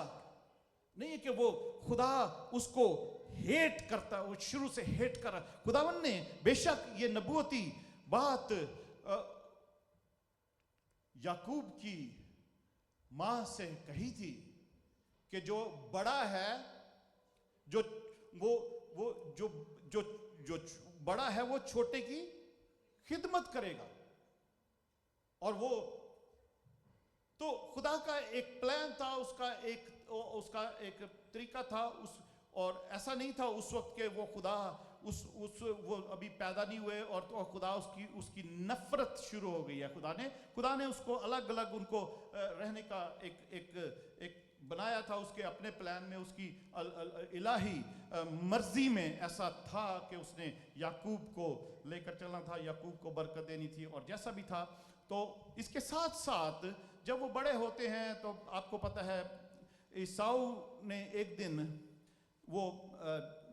Speaker 1: नहीं है कि वो खुदा उसको हेट करता, वो शुरू से हेट कर रहा। खुदावन ने बेशक ये नबूवती बात याकूब की मां से कही थी कि जो बड़ा है, जो बड़ा है वो छोटे की खिदमत करेगा। और वो तो खुदा का एक प्लान था, उसका एक तरीका था, और ऐसा नहीं था उस वक्त के वो खुदा वो अभी पैदा नहीं हुए और तो खुदा उसकी नफरत शुरू हो गई है। खुदा ने उसको अलग अलग उनको रहने का एक बनाया था, उसके अपने प्लान में, उसकी इलाही मर्जी में ऐसा था कि उसने याकूब को लेकर चलना था, याकूब को बरकत देनी थी, और जैसा भी था। तो इसके साथ साथ जब वो बड़े होते हैं तो आपको पता है ईसाऊ ने एक दिन, वो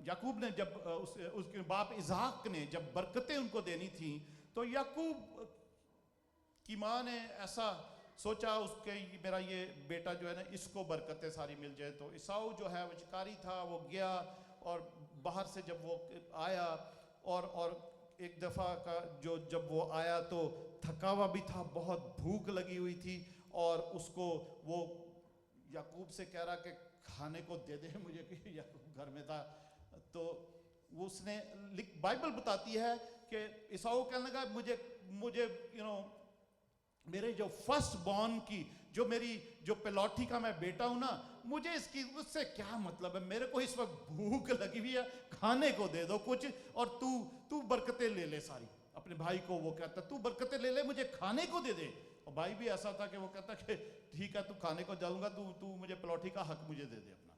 Speaker 1: याकूब ने जब उसके बाप इसहाक ने जब बरकतें उनको देनी थी, तो याकूब की माँ ने ऐसा सोचा उसके मेरा ये बेटा जो है ना, इसको बरकतें सारी मिल जाए। तो ईसाऊ जो है वो शिकारी था, वो गया और बाहर से जब वो आया और एक दफ़ा का जब वो आया तो थका हुआ भी था, बहुत भूख लगी हुई थी, और उसको वो याकूब से कह रहा कि खाने को दे दे मुझे, कि याकूब घर में था। तो उसने बाइबल बताती है कि ईसाऊ कहने लगा मुझे मेरे जो फर्स्ट बॉर्न की, जो मेरी जो पिलौठी का मैं बेटा हूं ना, मुझे उससे क्या मतलब है, मेरे को इस वक्त भूख लगी हुई है, खाने को दे दो कुछ, और तू बरकतें ले ले सारी। अपने भाई को वो कहता तू बरकतें ले ले, मुझे खाने को दे दे। और भाई भी ऐसा था कि वो कहता कि ठीक है तू खाने को जाऊंगा, तू मुझे पिलौठी का हक मुझे दे दे अपना।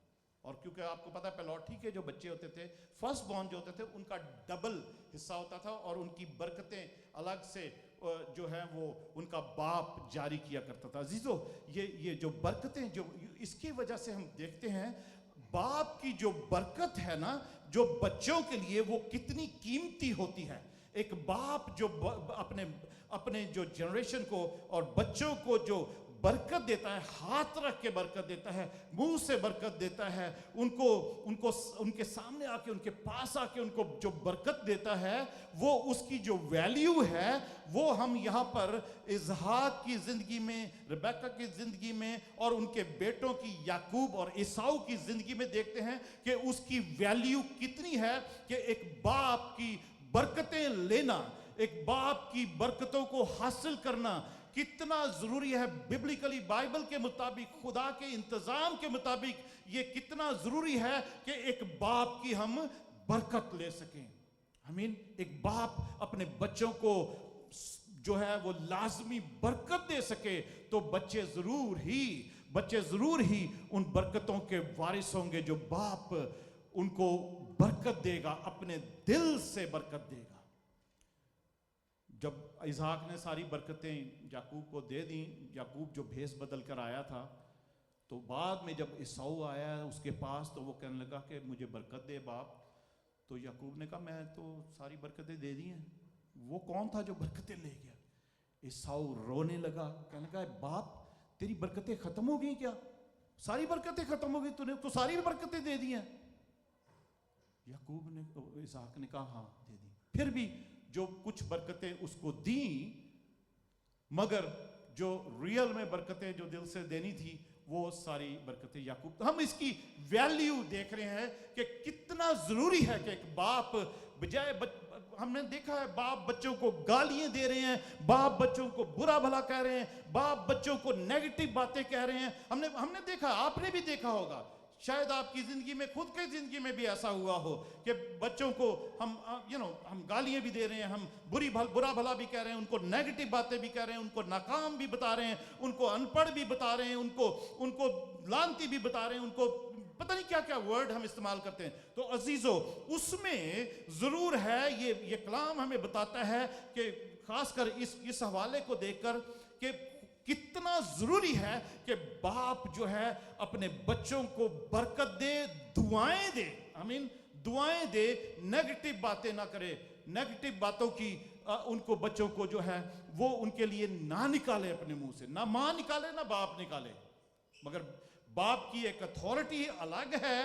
Speaker 1: और क्योंकि आपको पता है पिलौठी के जो बच्चे होते थे, फर्स्ट बॉर्न जो होते थे, उनका डबल हिस्सा होता था, और उनकी बरकतें अलग से जो है वो उनका बाप जारी किया करता था। अजीजो, ये जो बरकतें, जो इसकी वजह से हम देखते हैं बाप की जो बरकत है ना, जो बच्चों के लिए वो कितनी कीमती होती है। एक बाप जो अपने जो जनरेशन को और बच्चों को जो बरकत देता है, हाथ रख के बरकत देता है, मुंह से बरकत देता है, उनको उनको उनके सामने आके, उनके पास आके उनको जो बरकत देता है, वो उसकी जो वैल्यू है वो हम यहाँ पर इसहाक की जिंदगी में, रिबेका की जिंदगी में और उनके बेटों की याकूब और ईसाऊ की जिंदगी में देखते हैं कि उसकी वैल्यू कितनी है कि एक बाप की बरकतें लेना, एक बाप की बरकतों को हासिल करना कितना जरूरी है। बिब्लिकली, बाइबल के मुताबिक, खुदा के इंतजाम के मुताबिक ये कितना जरूरी है कि एक बाप की हम बरकत ले सकें। आमीन। एक बाप अपने बच्चों को जो है वो लाजमी बरकत दे सके तो बच्चे जरूर ही उन बरकतों के वारिस होंगे जो बाप उनको बरकत देगा, अपने दिल से बरकत देगा। जब इसहाक ने सारी बरकतें याकूब को दे दी, याकूब जो भेष बदल कर आया था, तो बाद में जब ईसाऊ आया उसके पास तो वो कहने लगा कि मुझे बरकत दे बाप। तो याकूब ने कहा मैं तो सारी बरकतें दे दी हैं, वो कौन था जो बरकतें ले गया? ईसाऊ रोने लगा, कहने लगा बाप तेरी बरकतें खत्म हो गई क्या? सारी बरकतें खत्म हो गई, तूने तो सारी बरकतें दे दी हैं। याकूब ने, इसहाक ने कहा हाँ दे दी। फिर भी जो कुछ बरकतें उसको दी, मगर जो रियल में बरकतें जो दिल से देनी थी वो सारी बरकतें याकूब। हम इसकी वैल्यू देख रहे हैं कि कितना जरूरी है कि एक बाप बजाय हमने देखा है बाप बच्चों को गालियां दे रहे हैं, बाप बच्चों को बुरा भला कह रहे हैं, बाप बच्चों को नेगेटिव बातें कह रहे हैं। हमने देखा, आपने भी देखा होगा, शायद आपकी जिंदगी में, खुद की जिंदगी में भी ऐसा हुआ हो कि बच्चों को हम गालियां भी दे रहे हैं, हम बुरा भला भी कह रहे हैं, उनको नेगेटिव बातें भी कह रहे हैं, उनको नाकाम भी बता रहे हैं, उनको अनपढ़ भी बता रहे हैं, उनको लानती भी बता रहे हैं, उनको पता नहीं क्या क्या वर्ड हम इस्तेमाल करते हैं। तो अजीजों, उसमें जरूर है, ये कलाम हमें बताता है कि खासकर इस हवाले को देखकर कि कितना जरूरी है कि बाप जो है अपने बच्चों को बरकत दे, दुआएं दे। आमीन। दुआएं दे, नेगेटिव बातें ना करे, नेगेटिव बातों की उनको बच्चों को जो है वो उनके लिए ना निकाले अपने मुंह से, ना मां निकाले ना बाप निकाले। मगर बाप की एक अथॉरिटी अलग है,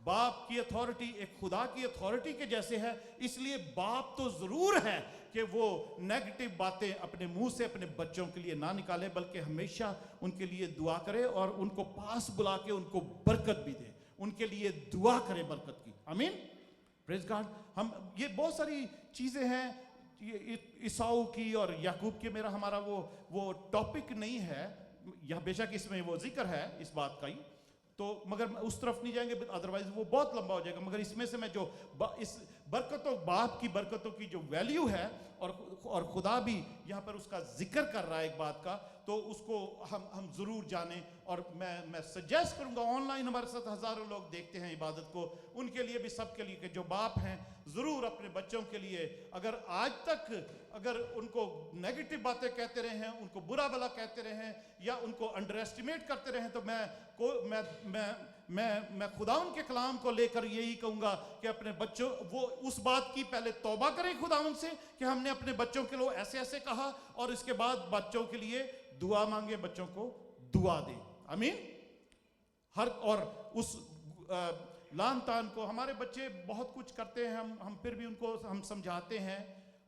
Speaker 1: बाप की अथॉरिटी एक खुदा की अथॉरिटी के जैसे है, इसलिए बाप तो जरूर है कि वो नेगेटिव बातें अपने मुंह से अपने बच्चों के लिए ना निकाले, बल्कि हमेशा उनके लिए दुआ करे और उनको पास बुला के उनको बरकत भी दे, उनके लिए दुआ करे बरकत की। आमीन। Praise God. हम ये बहुत सारी चीजें हैं ये ईसाऊ की और याकूब की, हमारा वो टॉपिक नहीं है यह, बेशक इसमें वो जिक्र है इस बात का ही, तो मगर उस तरफ नहीं जाएंगे, अदरवाइज वो बहुत लंबा हो जाएगा। मगर इसमें से मैं जो इस बरकतों, बाप की बरकतों की जो वैल्यू है और खुदा भी यहाँ पर उसका जिक्र कर रहा है एक बात का, तो उसको हम जरूर जानें। और मैं सजेस्ट करूंगा, ऑनलाइन हमारे साथ हजारों लोग देखते हैं इबादत को, उनके लिए भी, सबके लिए कि जो बाप हैं जरूर अपने बच्चों के लिए, अगर आज तक अगर उनको नेगेटिव बातें कहते रहे हैं, उनको बुरा भला कहते रहे हैं या उनको अंडर एस्टिमेट करते रहे हैं, तो मैं खुदा के कलाम को लेकर यही कहूंगा कि अपने बच्चों, वो उस बात की पहले तौबा करें खुदा से कि हमने अपने बच्चों के लिए ऐसे ऐसे कहा, और इसके बाद बच्चों के लिए दुआ मांगे, बच्चों को दुआ दें। आमीन। और उस लान तान को, हमारे बच्चे बहुत कुछ करते हैं, हम फिर भी उनको हम समझाते हैं,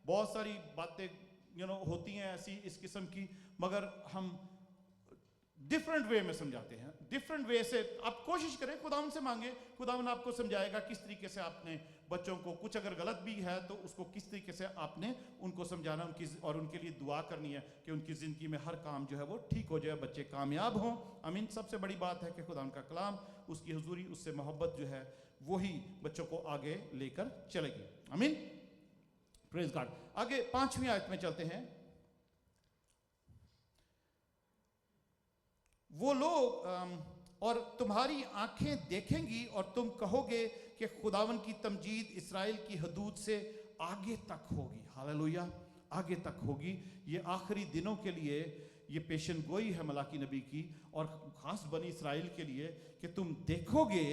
Speaker 1: बहुत सारी बातें होती हैं ऐसी इस किस्म की, मगर हम डिफरेंट वे में समझाते हैं, डिफरेंट वे से। आप कोशिश करें, खुदावन से मांगे, खुदावन आपको समझाएगा किस तरीके से आपने बच्चों को, कुछ अगर गलत भी है तो उसको किस तरीके से आपने उनको समझाना, और उनके लिए दुआ करनी है कि उनकी ज़िंदगी में हर काम जो है वो ठीक हो जाए, बच्चे कामयाब हों। आमीन। सबसे बड़ी बात है कि खुदावन का कलाम, उसकी हुजूरी, उससे मोहब्बत जो है वही बच्चों को आगे लेकर चलेगी। आमीन। Praise God. आगे 5वीं आयत में चलते हैं। वो लोग और तुम्हारी आंखें देखेंगी और तुम कहोगे कि खुदावन की तमजीद इस्राएल की हदूद से आगे तक होगी। हालेलुया। आगे तक होगी। ये आखिरी दिनों के लिए ये पेशन गोई है मलाकी नबी की, और खास बनी इस्राएल के लिए, कि तुम देखोगे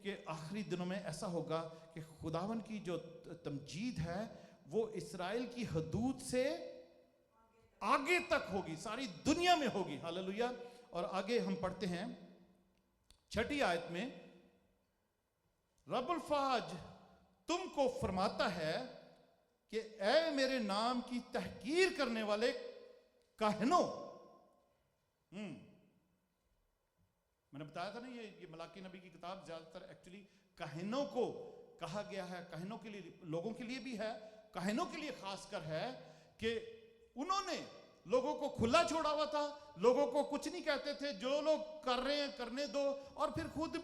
Speaker 1: कि आखिरी दिनों में ऐसा होगा कि खुदावन की जो तमजीद है वो इस्राएल की हदूद से आगे तक होगी, सारी दुनिया में होगी। हालेलुया। اور آگے ہم پڑھتے ہیں 6 آیت میں، رب الفاج تم کو فرماتا ہے کہ اے میرے نام کی تحقیر کرنے والے کاہنوں. میں نے بتایا تھا نا یہ ملاکی نبی کی کتاب زیادہ تر ایکچولی کاہنوں کو کہا گیا ہے، کاہنوں کے لیے، لوگوں کے لیے بھی ہے، کاہنوں کے لیے خاص کر ہے کہ انہوں نے لوگوں کو کھلا چھوڑا ہوا تھا، لوگوں کو کچھ نہیں کہتے تھے، جو لوگ کر رہے ہیں کرنے دو، اور پھر خود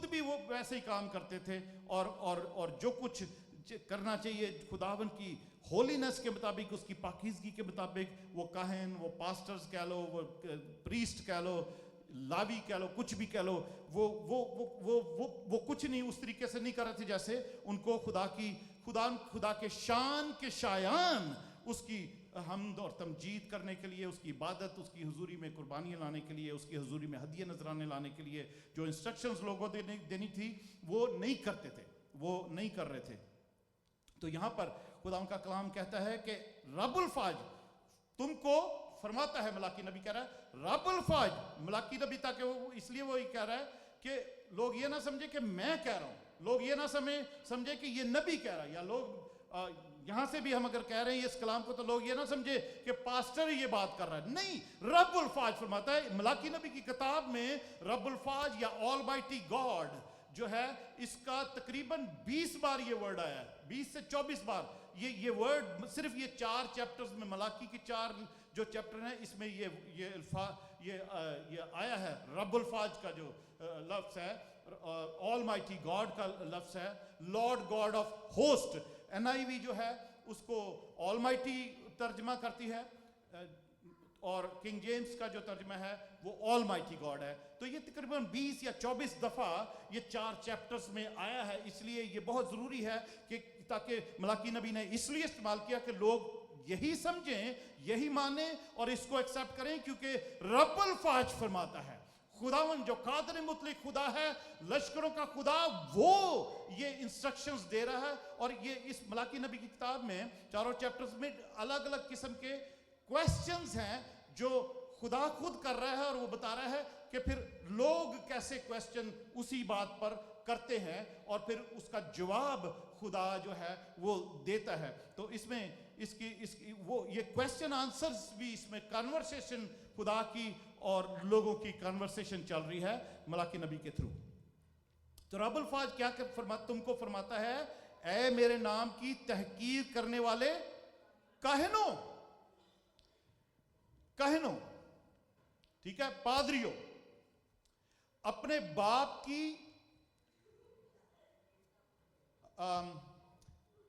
Speaker 1: بھی وہ ویسے ہی کام کرتے تھے، اور جو کچھ کرنا چاہیے خداوند کی ہولینس کے مطابق، اس کی پاکیزگی کے مطابق، وہ کاہن، وہ پاسٹرز کہہ لو، وہ پریسٹ کہہ لو، لاوی کہہ لو، کچھ بھی کہہ لو، وہ کچھ نہیں اس طریقے سے نہیں کر رہے تھے جیسے ان کو خدا کے شان کے شایان اس کی حمد اور تمجید کرنے کے لیے، اس کی عبادت، اس کی حضوری میں قربانیاں لانے کے لیے، اس کی حضوری میں ہدیہ نذرانے لانے کے لیے جو انسٹرکشنز لوگوں دینی تھی وہ نہیں کرتے تھے، وہ نہیں کر رہے تھے. تو یہاں پر خدا کا کلام کہتا ہے کہ رب الفاج تم کو فرماتا ہے، ملاکی نبی کہہ رہا ہے رب الفاج، ملاکی نبی تاکہ وہ اس لیے وہی کہہ رہا ہے کہ لوگ یہ نہ سمجھے کہ میں کہہ رہا ہوں، لوگ یہ نہ سمجھے کہ یہ نبی کہہ رہا ہے، یا لوگ یہاں سے بھی ہم اگر کہہ رہے ہیں اس کلام کو تو لوگ یہ نہ سمجھے کہ پاسٹر یہ بات کر رہا ہے، نہیں، رب الفاج فرماتا ہے. ملاکی نبی کی کتاب میں رب الفاج یا آل مائٹی گاڈ جو ہے، اس کا تقریباً 20 بار یہ ورڈ آیا ہے، 20 سے 24 بار یہ ورڈ صرف یہ 4 چیپٹرز میں، ملاکی کی 4 جو چیپٹر ہیں اس میں یہ آیا ہے. رب الفاج کا جو لفظ ہے، آل مائٹی گاڈ کا لفظ ہے، lord God of host. NIV جو ہے اس کو آل مائٹی ترجمہ کرتی ہے، اور کنگ جیمز کا جو ترجمہ ہے وہ آل مائٹی گاڈ ہے. تو یہ تقریباً 20 یا 24 دفعہ یہ 4 چیپٹرز میں آیا ہے. اس لیے یہ بہت ضروری ہے کہ تاکہ ملاکی نبی نے اس لیے استعمال کیا کہ لوگ یہی سمجھیں، یہی مانیں اور اس کو ایکسیپٹ کریں، کیونکہ رب الفاج فرماتا ہے، خداوند جو قادر مطلق خدا ہے، لشکروں کا خدا، وہ یہ انسٹرکشنز دے رہا ہے. اور یہ اس ملاکی نبی کی کتاب میں 4 چیپٹرز میں الگ الگ قسم کے کویسچنز ہیں جو خدا خود کر رہا ہے، اور وہ بتا رہا ہے کہ پھر لوگ کیسے کویسچن اسی بات پر کرتے ہیں، اور پھر اس کا جواب خدا جو ہے وہ دیتا ہے. تو اس میں اس کی وہ یہ کویسچن آنسرز بھی، اس میں کنورسیشن خدا کی اور لوگوں کی کنورسیشن چل رہی ہے ملاکی نبی کے تھرو. تو رب الفاج کیا تم کو فرماتا ہے، اے میرے نام کی تحقیر کرنے والے کاہنوں، ٹھیک ہے، پادریوں، اپنے باپ کی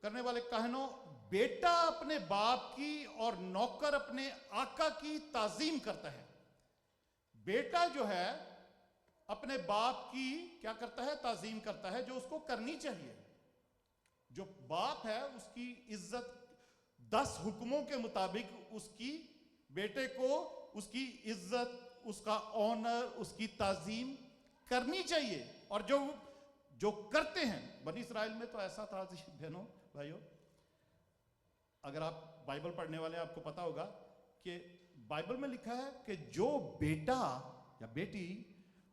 Speaker 1: کرنے والے کاہنوں، بیٹا اپنے باپ کی اور نوکر اپنے آقا کی تعظیم کرتا ہے. بیٹا جو ہے اپنے باپ کی کیا کرتا ہے؟ تعظیم کرتا ہے، جو اس کو کرنی چاہیے. جو باپ ہے اس کی عزت 10 حکموں کے مطابق اس کی بیٹے کو اس کی عزت، اس کا آنر، اس کی تعظیم کرنی چاہیے. اور جو کرتے ہیں بنی اسرائیل میں تو ایسا تھا بہنوں بھائیوں، اگر آپ بائبل پڑھنے والے آپ کو پتا ہوگا کہ بائبل میں لکھا ہے کہ جو بیٹا یا بیٹی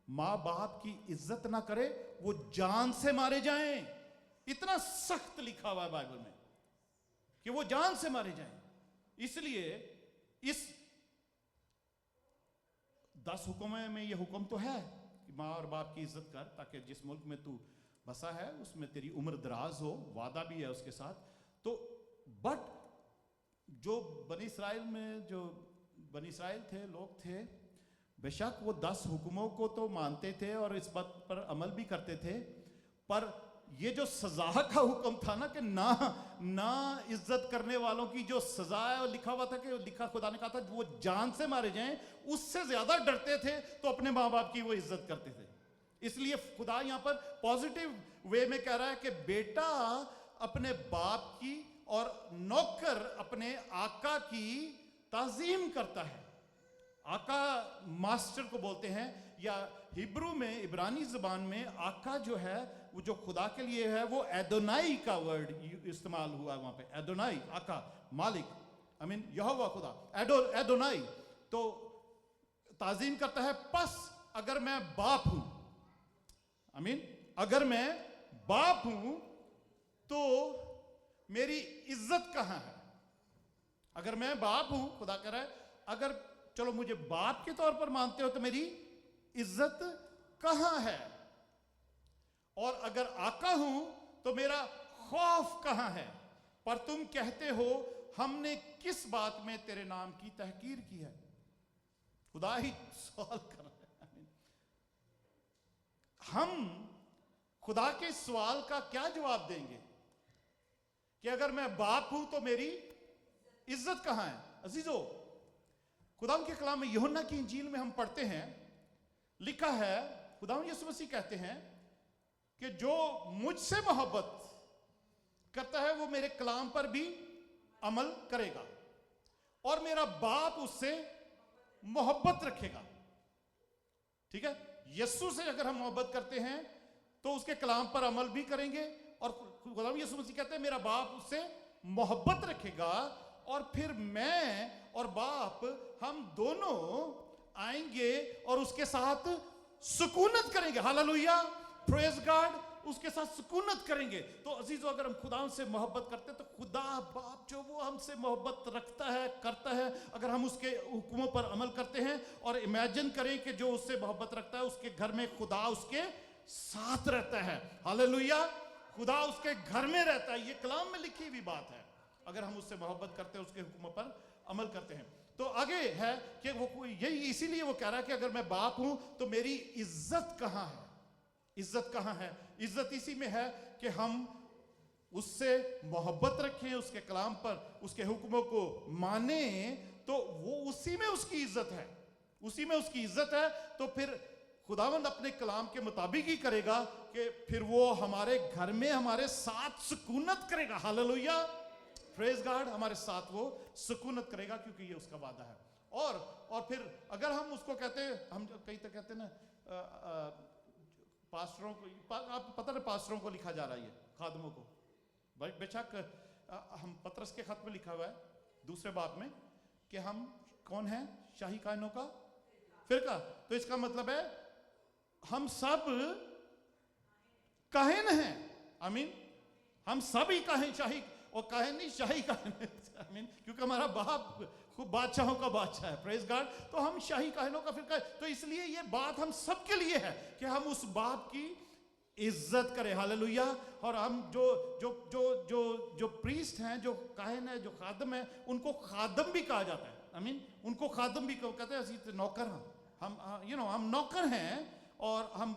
Speaker 1: ماں باپ کی عزت نہ کرے وہ جان سے مارے جائیں. اتنا سخت لکھا ہوا ہے بائبل میں کہ وہ جان سے مارے جائیں. اس لیے اس 10 حکموں میں یہ حکم تو ہے کہ ماں اور باپ کی عزت کر، تاکہ جس ملک میں تو بسا ہے اس میں تیری عمر دراز ہو، وعدہ بھی ہے اس کے ساتھ. تو بٹ جو بنی اسرائیل تھے، لوگ تھے، بے شک وہ 10 حکموں کو تو مانتے تھے اور اس بات پر عمل بھی کرتے تھے، پر یہ جو سزا کا حکم تھا نا کہ نہ عزت کرنے والوں کی جو سزا ہے، لکھا ہوا تھا کہ خدا نے کہا تھا وہ جان سے مارے جائیں، اس سے زیادہ ڈرتے تھے تو اپنے ماں باپ کی وہ عزت کرتے تھے. اس لیے خدا یہاں پر پازیٹیو وے میں کہہ رہا ہے کہ بیٹا اپنے باپ کی اور نوکر اپنے آقا کی تعظیم کرتا ہے. آقا ماسٹر کو بولتے ہیں، یا ہبرو میں، عبرانی زبان میں آقا جو ہے وہ جو خدا کے لیے ہے وہ ایدونائی کا ورڈ استعمال ہوا وہاں پہ. ایدونائی، آقا، مالک، یہوہ خدا، ایدونائی. تو ताजीम करता है। पस अगर मैं बाप हूं, आमीन, अगर मैं बाप हूं तो मेरी इज्जत कहां है? अगर मैं बाप हूं, खुदा कह रहा है, अगर चलो मुझे बाप के तौर पर मानते हो तो मेरी इज्जत कहां है? और अगर आका हूं तो मेरा खौफ कहां है? पर तुम कहते हो हमने किस बात में तेरे नाम की तहकीर की है? खुदा ही सवाल कर रहे हैं। हम खुदा के सवाल का क्या जवाब देंगे कि अगर मैं बाप हूं तो मेरी इज्जत कहां है? अजीजों, खुदा के कलाम में यूहन्ना की इंजील में हम पढ़ते हैं, लिखा है, खुदा यीशु मसीह कहते हैं कि जो मुझसे मोहब्बत करता है वो मेरे कलाम पर भी अमल करेगा और मेरा बाप उससे मोहब्बत रखेगा। ठीक है, यीशु से अगर हम मोहब्बत करते हैं तो उसके कलाम पर अमल भी करेंगे और खुदा यीशु मसीह कहते हैं मेरा बाप उससे मोहब्बत रखेगा और फिर मैं और बाप हम दोनों आएंगे और उसके साथ सुकूनत करेंगे। हालेलुया, प्रेज गॉड, उसके साथ सुकूनत करेंगे। तो अजीजों, अगर हम खुदा से मोहब्बत करते हैं तो खुदा बाप जो वो हमसे मोहब्बत रखता है, करता है, अगर हम उसके हुक्मों पर अमल करते हैं। और इमेजिन करें कि जो उससे मोहब्बत रखता है उसके घर में खुदा उसके साथ रहता है। हालेलुया, खुदा उसके घर में रहता है। ये कलाम में लिखी हुई बात है। अगर हम उससे मोहब्बत करते हैं, उसके हुक्मों पर अमल करते हैं। तो आगे है कि वो यही, इसीलिए वो कह रहा है कि अगर मैं बाप हूं तो मेरी इज्जत कहां है? इज्जत कहां है? इज्जत इसी में है कि हम उससे मोहब्बत रखें, उसके कलाम पर उसके हुक्मों को माने, तो वो उसी में उसकी इज्जत है, उसी में उसकी इज्जत है। तो फिर खुदावंद अपने कलाम के मुताबिक ही करेगा कि फिर वो हमारे घर में हमारे साथ सुकूनत करेगा। हालेलुया, प्रेज गॉड, हमारे साथ वो सुकूनत करेगा क्योंकि ये उसका वादा है। और फिर अगर हम उसको कहते हैं, हम कई तो कहते हैं ना पास्टरों को, आप पता ना पास्टरों को लिखा जा रहा है, खादमों को, भाई बेशक हम पतरस के खत में लिखा हुआ है दूसरे बाब में कि हम कौन हैं? शाही कायनों का फिरका। तो इसका मतलब है हम सब काहिन हैं। आमीन, हम सब ही काहिन, शाही और काहिन नहीं, शाही काहिन। आमीन, क्योंकि हमारा बाप खूब बादशाहों का बादशाह है। प्रेज गॉड, तो हम शाही काहिनों का फिरका है। तो इसलिए ये बात हम सब के लिए है कि हम उस बाप की इज्जत करें। हालेलुया। और हम जो जो जो जो जो प्रीस्ट हैं, जो काहिन है, जो खादम है, उनको खादम भी कहा जाता है। आमीन, उनको खादम भी कहते हैं। ऐसी नौकर हम हम नौकर हैं और हम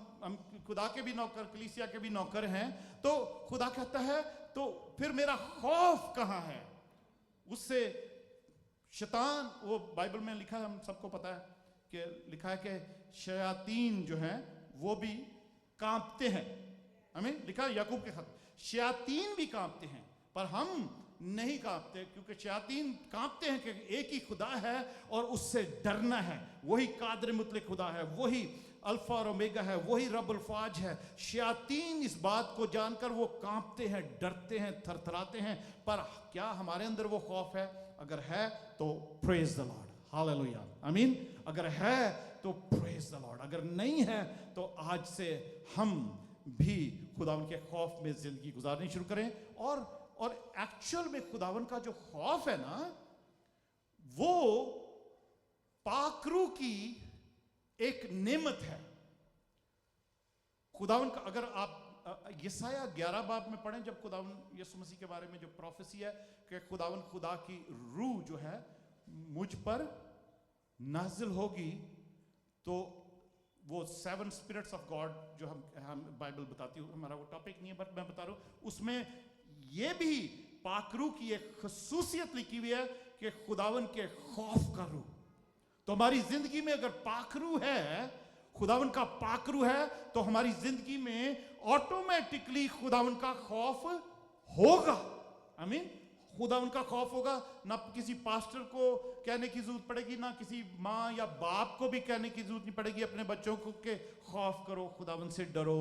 Speaker 1: खुदा के भी नौकर, कलीसिया के भी नौकर हैं। तो खुदा कहता है तो फिर मेरा खौफ कहां है? उससे शैतान, वो बाइबल में लिखा है, हम सबको पता है कि लिखा है कि शयातीन जो हैं वो भी कांपते हैं। हमें लिखा है याकूब के खत, शयातीन भी कांपते हैं पर हम नहीं कांपते, क्योंकि शयातीन कांपते हैं कि एक ही खुदा है और उससे डरना है। वही कादर मुतलक खुदा है, वही अल्फा और ओमेगा है, वही रब्बुल फाज है। शयातीन इस बात को जानकर वो कांपते हैं, डरते हैं, थरथराते हैं। पर क्या हमारे अंदर वो खौफ है? अगर है तो प्रेज द लॉर्ड, हालेलुया, आमीन। अगर है तो प्रेज द लॉर्ड, अगर नहीं है तो आज से हम भी खुदावन के खौफ में जिंदगी गुजारनी शुरू करें। और एक्चुअल में खुदावन का जो खौफ है ना, वो पाकरू की एक नेमत है। खुदावन का, अगर आप यसाया 11 बाब में पढ़ें, जब खुदावन यीशु मसीह के बारे में जो प्रोफेसी है कि खुदावन खुदा की रूह जो है मुझ पर नाजिल होगी, तो वो 7 स्पिरिट्स ऑफ गॉड जो हम बाइबल बताती हूँ, हमारा वो टॉपिक नहीं है बट मैं बता रहा हूँ, उसमें ये भी पाकरू की एक खसूसियत लिखी हुई है कि खुदावन के खौफ का रूह। तो हमारी जिंदगी में अगर पाकरू है, खुदावन का पाकरू है, तो हमारी जिंदगी में ऑटोमेटिकली खुदावन का खौफ होगा। आमीन, खुदावन का खौफ होगा। ना किसी पास्टर को कहने की जरूरत पड़ेगी, ना किसी माँ या बाप को भी कहने की जरूरत नहीं पड़ेगी अपने बच्चों को कि खौफ करो, खुदावन से डरो।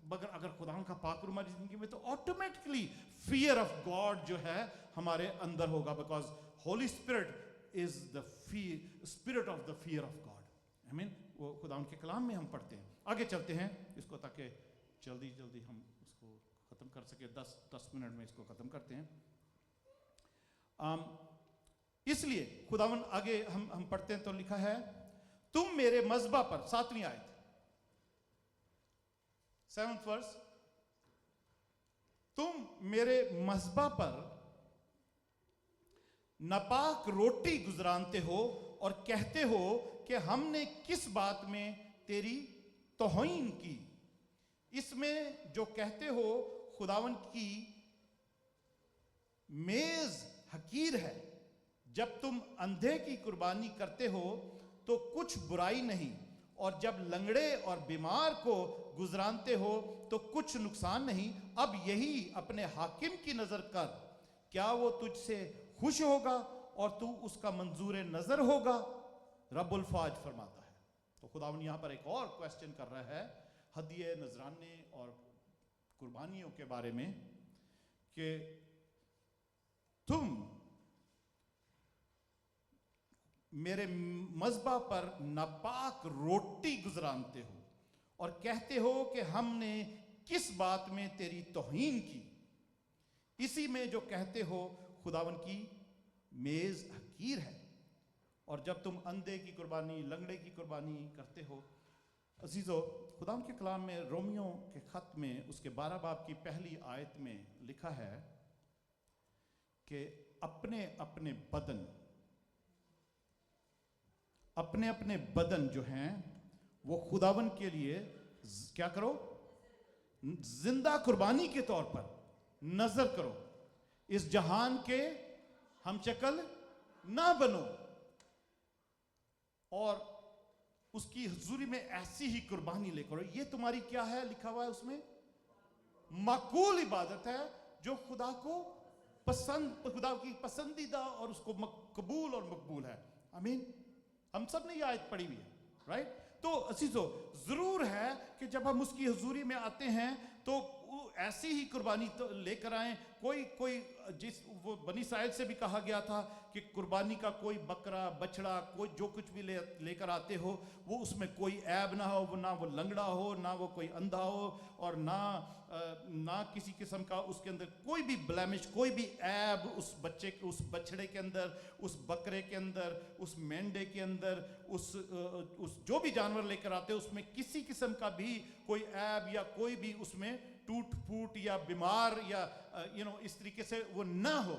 Speaker 1: मगर अगर खुदावन का पाकरू हमारी जिंदगी में, तो ऑटोमेटिकली फियर ऑफ गॉड जो है हमारे अंदर होगा, because Holi spirit is the fear, spirit of the fear of God. आमीन। वो खुदा उनके कलाम में हम पढ़ते हैं। आगे चलते हैं इसको, ताकि जल्दी जल्दी हम इसको ख़त्म कर सके। 10 मिनट में इसको ख़त्म करते हैं। इसलिए खुदावन आगे हम पढ़ते हैं तो लिखा है, तुम मेरे मज़बा पर, 7वीं आयत, 7th वर्स, तुम मेरे मज़बा पर नापाक रोटी गुजरानते हो और कहते हो कि हमने किस बात में तेरी तौहीन की। इसमें जो कहते हो खुदावन की मेज हकीर है। जब तुम अंधे की कुर्बानी करते हो तो कुछ बुराई नहीं, और जब लंगड़े और बीमार को गुजरानते हो तो कुछ नुकसान नहीं। अब यही अपने हाकिम की नजर कर, क्या वो तुझसे खुश होगा और तू उसका मंजूर नजर होगा? रब्बुल फाज फरमाता है। तो खुदावन यहां पर एक और क्वेश्चन कर रहा है हदिये, नजराने और कुर्बानियों के बारे में, कि तुम मेरे मज़बा पर नापाक रोटी गुजरानते हो और कहते हो कि हमने किस बात में तेरी तौहीन की। इसी में जो कहते हो खुदावन की मेज हकीर है। और जब तुम अंधे की कुर्बानी, लंगड़े की कुर्बानी करते हो। अजीजों, खुदावन के कलाम में रोमियो के खत में उसके 12 बाब की पहली आयत में लिखा है कि अपने अपने बदन जो हैं वो खुदावन के लिए क्या करो, जिंदा कुर्बानी के तौर पर नजर करो। इस जहान के हम शक्ल ना बनो, और उसकी हुजूरी में ऐसी ही कुर्बानी ले करो। ये तुम्हारी क्या है, लिखा हुआ है उसमें, माकूल इबादत है जो खुदा को पसंद, खुदा की पसंदीदा और उसको कबूल और मकबूल है। आमीन। हम सब ने ये आयत पढ़ी हुई है, राइट। तो अजीजों, जरूर है कि जब हम उसकी हुजूरी में आते हैं तो ऐसी ही कुर्बानी तो लेकर आए। कोई जिस वो बनी इस्राएल से भी कहा गया था कि कुर्बानी का कोई बकरा, बछड़ा, कोई जो कुछ भी लेकर आते हो वो उसमें कोई ऐब ना हो, वो ना वो लंगड़ा हो, ना वो कोई अंधा हो, और ना किसी किस्म का उसके अंदर कोई भी ब्लेमिश, कोई भी ऐब उस बच्चे, उस बछड़े के अंदर, उस बकरे के अंदर, उस मेंढे के अंदर, उस जो भी जानवर लेकर आते हो उसमें किसी किस्म का भी कोई ऐब या कोई भी उसमें टूट फूट या बीमार या इस तरीके से वो ना हो।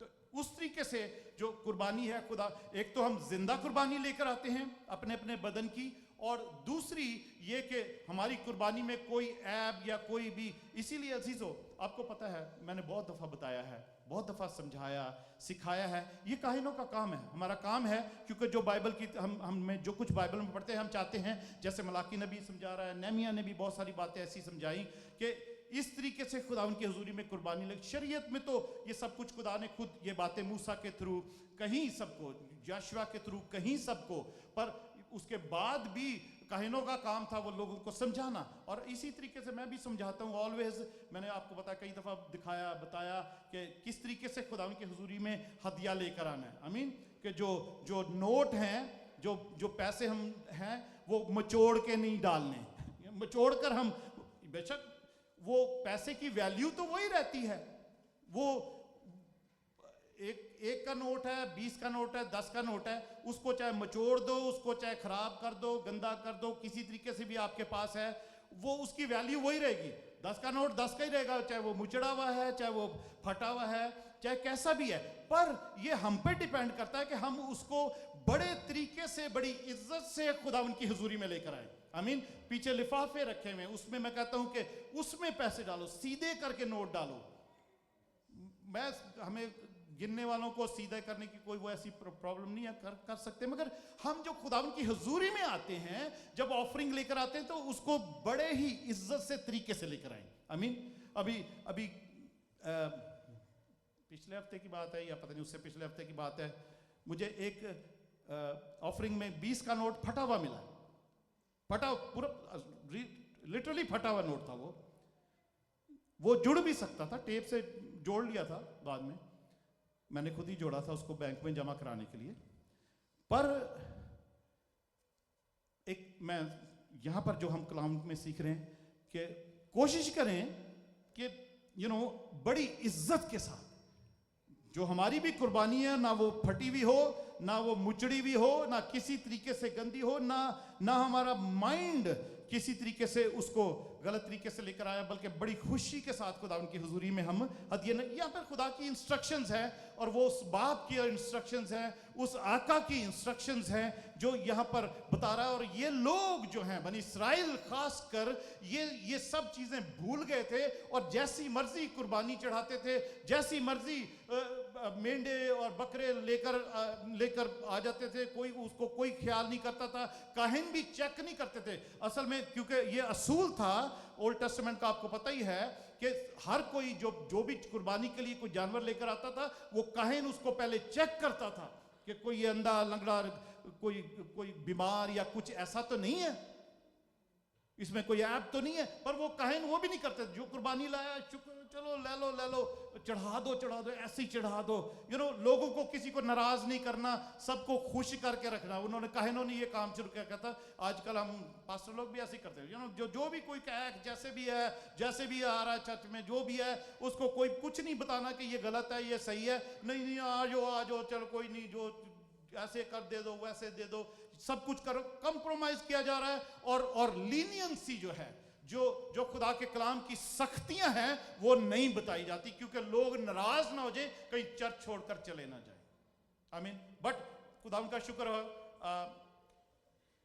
Speaker 1: तो उस तरीके से जो कुर्बानी है खुदा, एक तो हम जिंदा कुर्बानी लेकर आते हैं अपने बदन की, और दूसरी ये कि हमारी कुर्बानी में कोई ऐब या कोई भी। इसीलिए अजीजों, आपको पता है, मैंने बहुत दफ़ा बताया है, बहुत दफ़ा समझाया, सिखाया है, ये काहिनों का काम है, हमारा काम है। क्योंकि जो बाइबल की हम जो कुछ बाइबल में पढ़ते हैं, हम चाहते हैं, जैसे मलाकी नबी समझा रहा है, नेहमिया ने भी बहुत सारी बातें ऐसी समझाई कि इस तरीके से खुदा उनकी हुजूरी में कुर्बानी लगी। शरीयत में तो ये सब कुछ खुदा ने खुद ये बातें मूसा के थ्रू कहीं सबको, यहोशुआ के थ्रू कहीं सबको, पर उसके बाद भी काहिनों का काम था वो लोगों को समझाना। और इसी तरीके से मैं भी समझाता हूँ ऑलवेज। मैंने आपको बताया, कई दफ़ा दिखाया, बताया कि किस तरीके से खुदा उनकी हुजूरी में हदिया लेकर आना है। आमीन। कि जो नोट हैं, जो पैसे हम हैं, वो मचोड़ के नहीं डालने। मचोड़ कर हम, बेशक वो पैसे की वैल्यू तो वही रहती है, वो एक का नोट है, 20 का नोट है, 10 का नोट है, उसको चाहे मचोड़ दो, उसको चाहे खराब कर दो, गंदा कर दो, किसी तरीके से भी आपके पास है, वो उसकी वैल्यू वही रहेगी। 10 का नोट 10 का ही रहेगा, चाहे वो मुचड़ा हुआ है, चाहे वो फटा हुआ है, चाहे कैसा भी है। पर ये हम पे डिपेंड करता है कि हम उसको बड़े तरीके से, बड़ी इज्जत से खुदा उनकी हुजूरी में लेकर आए। आमीन। पीछे लिफाफे रखे हुए, उसमें मैं कहता हूं कि उसमें पैसे डालो, सीधे करके नोट डालो। हमें गिनने वालों को सीधे करने की कोई वो ऐसी प्रॉब्लम नहीं है, कर सकते, मगर हम जो खुदा उनकी हुजूरी में आते हैं, जब ऑफरिंग लेकर आते हैं, तो उसको बड़े ही इज्जत से तरीके से लेकर आए। आमीन। अभी पिछले हफ्ते की बात है या पता नहीं उससे पिछले हफ्ते की बात है, मुझे एक ऑफरिंग में 20 का नोट फटा हुआ मिला। फटा, पूरा लिटरली फटा हुआ नोट था। वो जुड़ भी सकता था, टेप से जोड़ लिया था, बाद में मैंने खुद ही जोड़ा था उसको बैंक में जमा कराने के लिए। पर ایک میں یہاں پر جو ہم کلام میں سیکھ رہے ہیں کہ کوشش کریں کہ بڑی عزت کے ساتھ جو ہماری بھی قربانی ہے، نہ وہ پھٹی ہوئی ہو، نہ وہ مچڑی ہوئی ہو، نہ کسی طریقے سے گندی ہو، نہ ہمارا مائنڈ کسی طریقے سے اس کو غلط طریقے سے لے کر آیا، بلکہ بڑی خوشی کے ساتھ خدا ان کی حضوری میں ہم ہدیہ یہاں پر خدا کی انسٹرکشنز ہیں، اور وہ اس باپ کی انسٹرکشنز ہیں، اس آقا کی انسٹرکشنز ہیں جو یہاں پر بتا رہا ہے. اور یہ لوگ جو ہیں بنی اسرائیل خاص کر یہ سب چیزیں بھول گئے تھے، اور جیسی مرضی قربانی چڑھاتے تھے، جیسی مرضی مینڈے اور بکرے لے کر آ جاتے تھے، اس کو کوئی خیال نہیں کرتا تھا، کاہن بھی چیک نہیں کرتے تھے. اصل میں کیونکہ یہ اصول تھا اولڈ ٹیسٹمنٹ کا، آپ کو پتہ ہی ہے کہ ہر کوئی جو بھی قربانی کے لیے کوئی جانور لے کر آتا تھا، وہ کاہن اس کو پہلے چیک کرتا تھا کہ کوئی اندھا لنگڑا، کوئی بیمار یا کچھ ایسا تو نہیں ہے، اس میں کوئی عیب تو نہیں ہے. پر وہ کاہن وہ بھی نہیں کرتے، جو قربانی لایا چلو لے لو چڑھا دو ایسے ہی چڑھا دو. لوگوں کو کسی کو ناراض نہیں کرنا، سب کو خوش کر کے رکھنا. کاہنوں نے یہ کام شروع کیا تھا. آج کل ہم پاسٹر لوگ بھی ایسے ہی کرتے ہیں، جو بھی کوئی کہے جیسے بھی آ رہا ہے چرچ میں، جو بھی ہے اس کو کوئی کچھ نہیں بتانا کہ یہ غلط ہے یہ صحیح ہے. نہیں آ جاؤ چلو کوئی نہیں، جو ایسے کر دے دو ویسے دے دو، سب کچھ کرو. کمپرومائز کیا جا رہا ہے، اور لینینسی جو ہے، جو خدا کے کلام کی سختیاں ہیں وہ نہیں بتائی جاتی، کیونکہ لوگ ناراض نہ ہو جائیں، کہیں چرچ چھوڑ کر چلے نہ جائیں. آمین. بٹ خدا ان کا شکر ہو،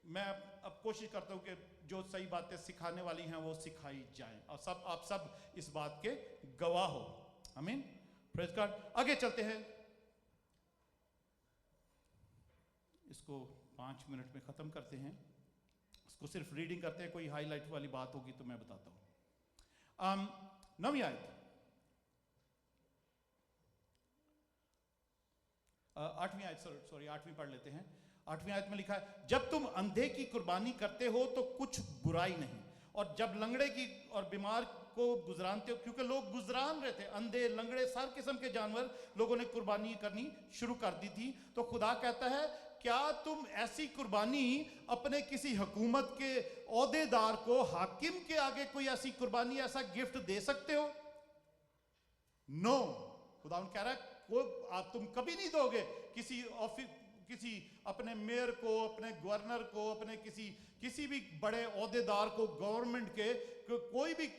Speaker 1: میں اب کوشش کرتا ہوں کہ جو صحیح باتیں سکھانے والی ہیں وہ سکھائی جائیں، اور آپ سب اس بات کے گواہ ہو. آمین. پریز گاڈ. آگے چلتے ہیں، اس کو 5 منٹ میں ختم کرتے ہیں. اس کو صرف ریڈنگ کرتے ہیں، کوئی ہائی لائٹ والی بات ہوگی تو میں بتاتا ہوں. 9ویں آیت، 8ویں آیت، سوری 8ویں پڑھ لیتے ہیں. 8ویں آیت میں لکھا ہے، جب تم اندھے کی قربانی کرتے ہو تو کچھ برائی نہیں، اور جب لنگڑے کی اور بیمار کو گزرانتے ہو، کیونکہ لوگ گزران رہے تھے، اندھے لنگڑے ہر قسم کے جانور لوگوں نے قربانی کرنی شروع کر دی تھی. تو خدا کہتا ہے کیا تم ایسی قربانی اپنے کسی حکومت کے عہدے دار کو، حاکم کے آگے کوئی ایسی قربانی، ایسا گفٹ دے سکتے ہو؟ نو. خدا کہہ رہا ہے تم کبھی نہیں دو گے کسی اپنے میئر کو، اپنے گورنر کو، اپنے کسی بھی بڑے عہدے دار کو، گورنمنٹ کے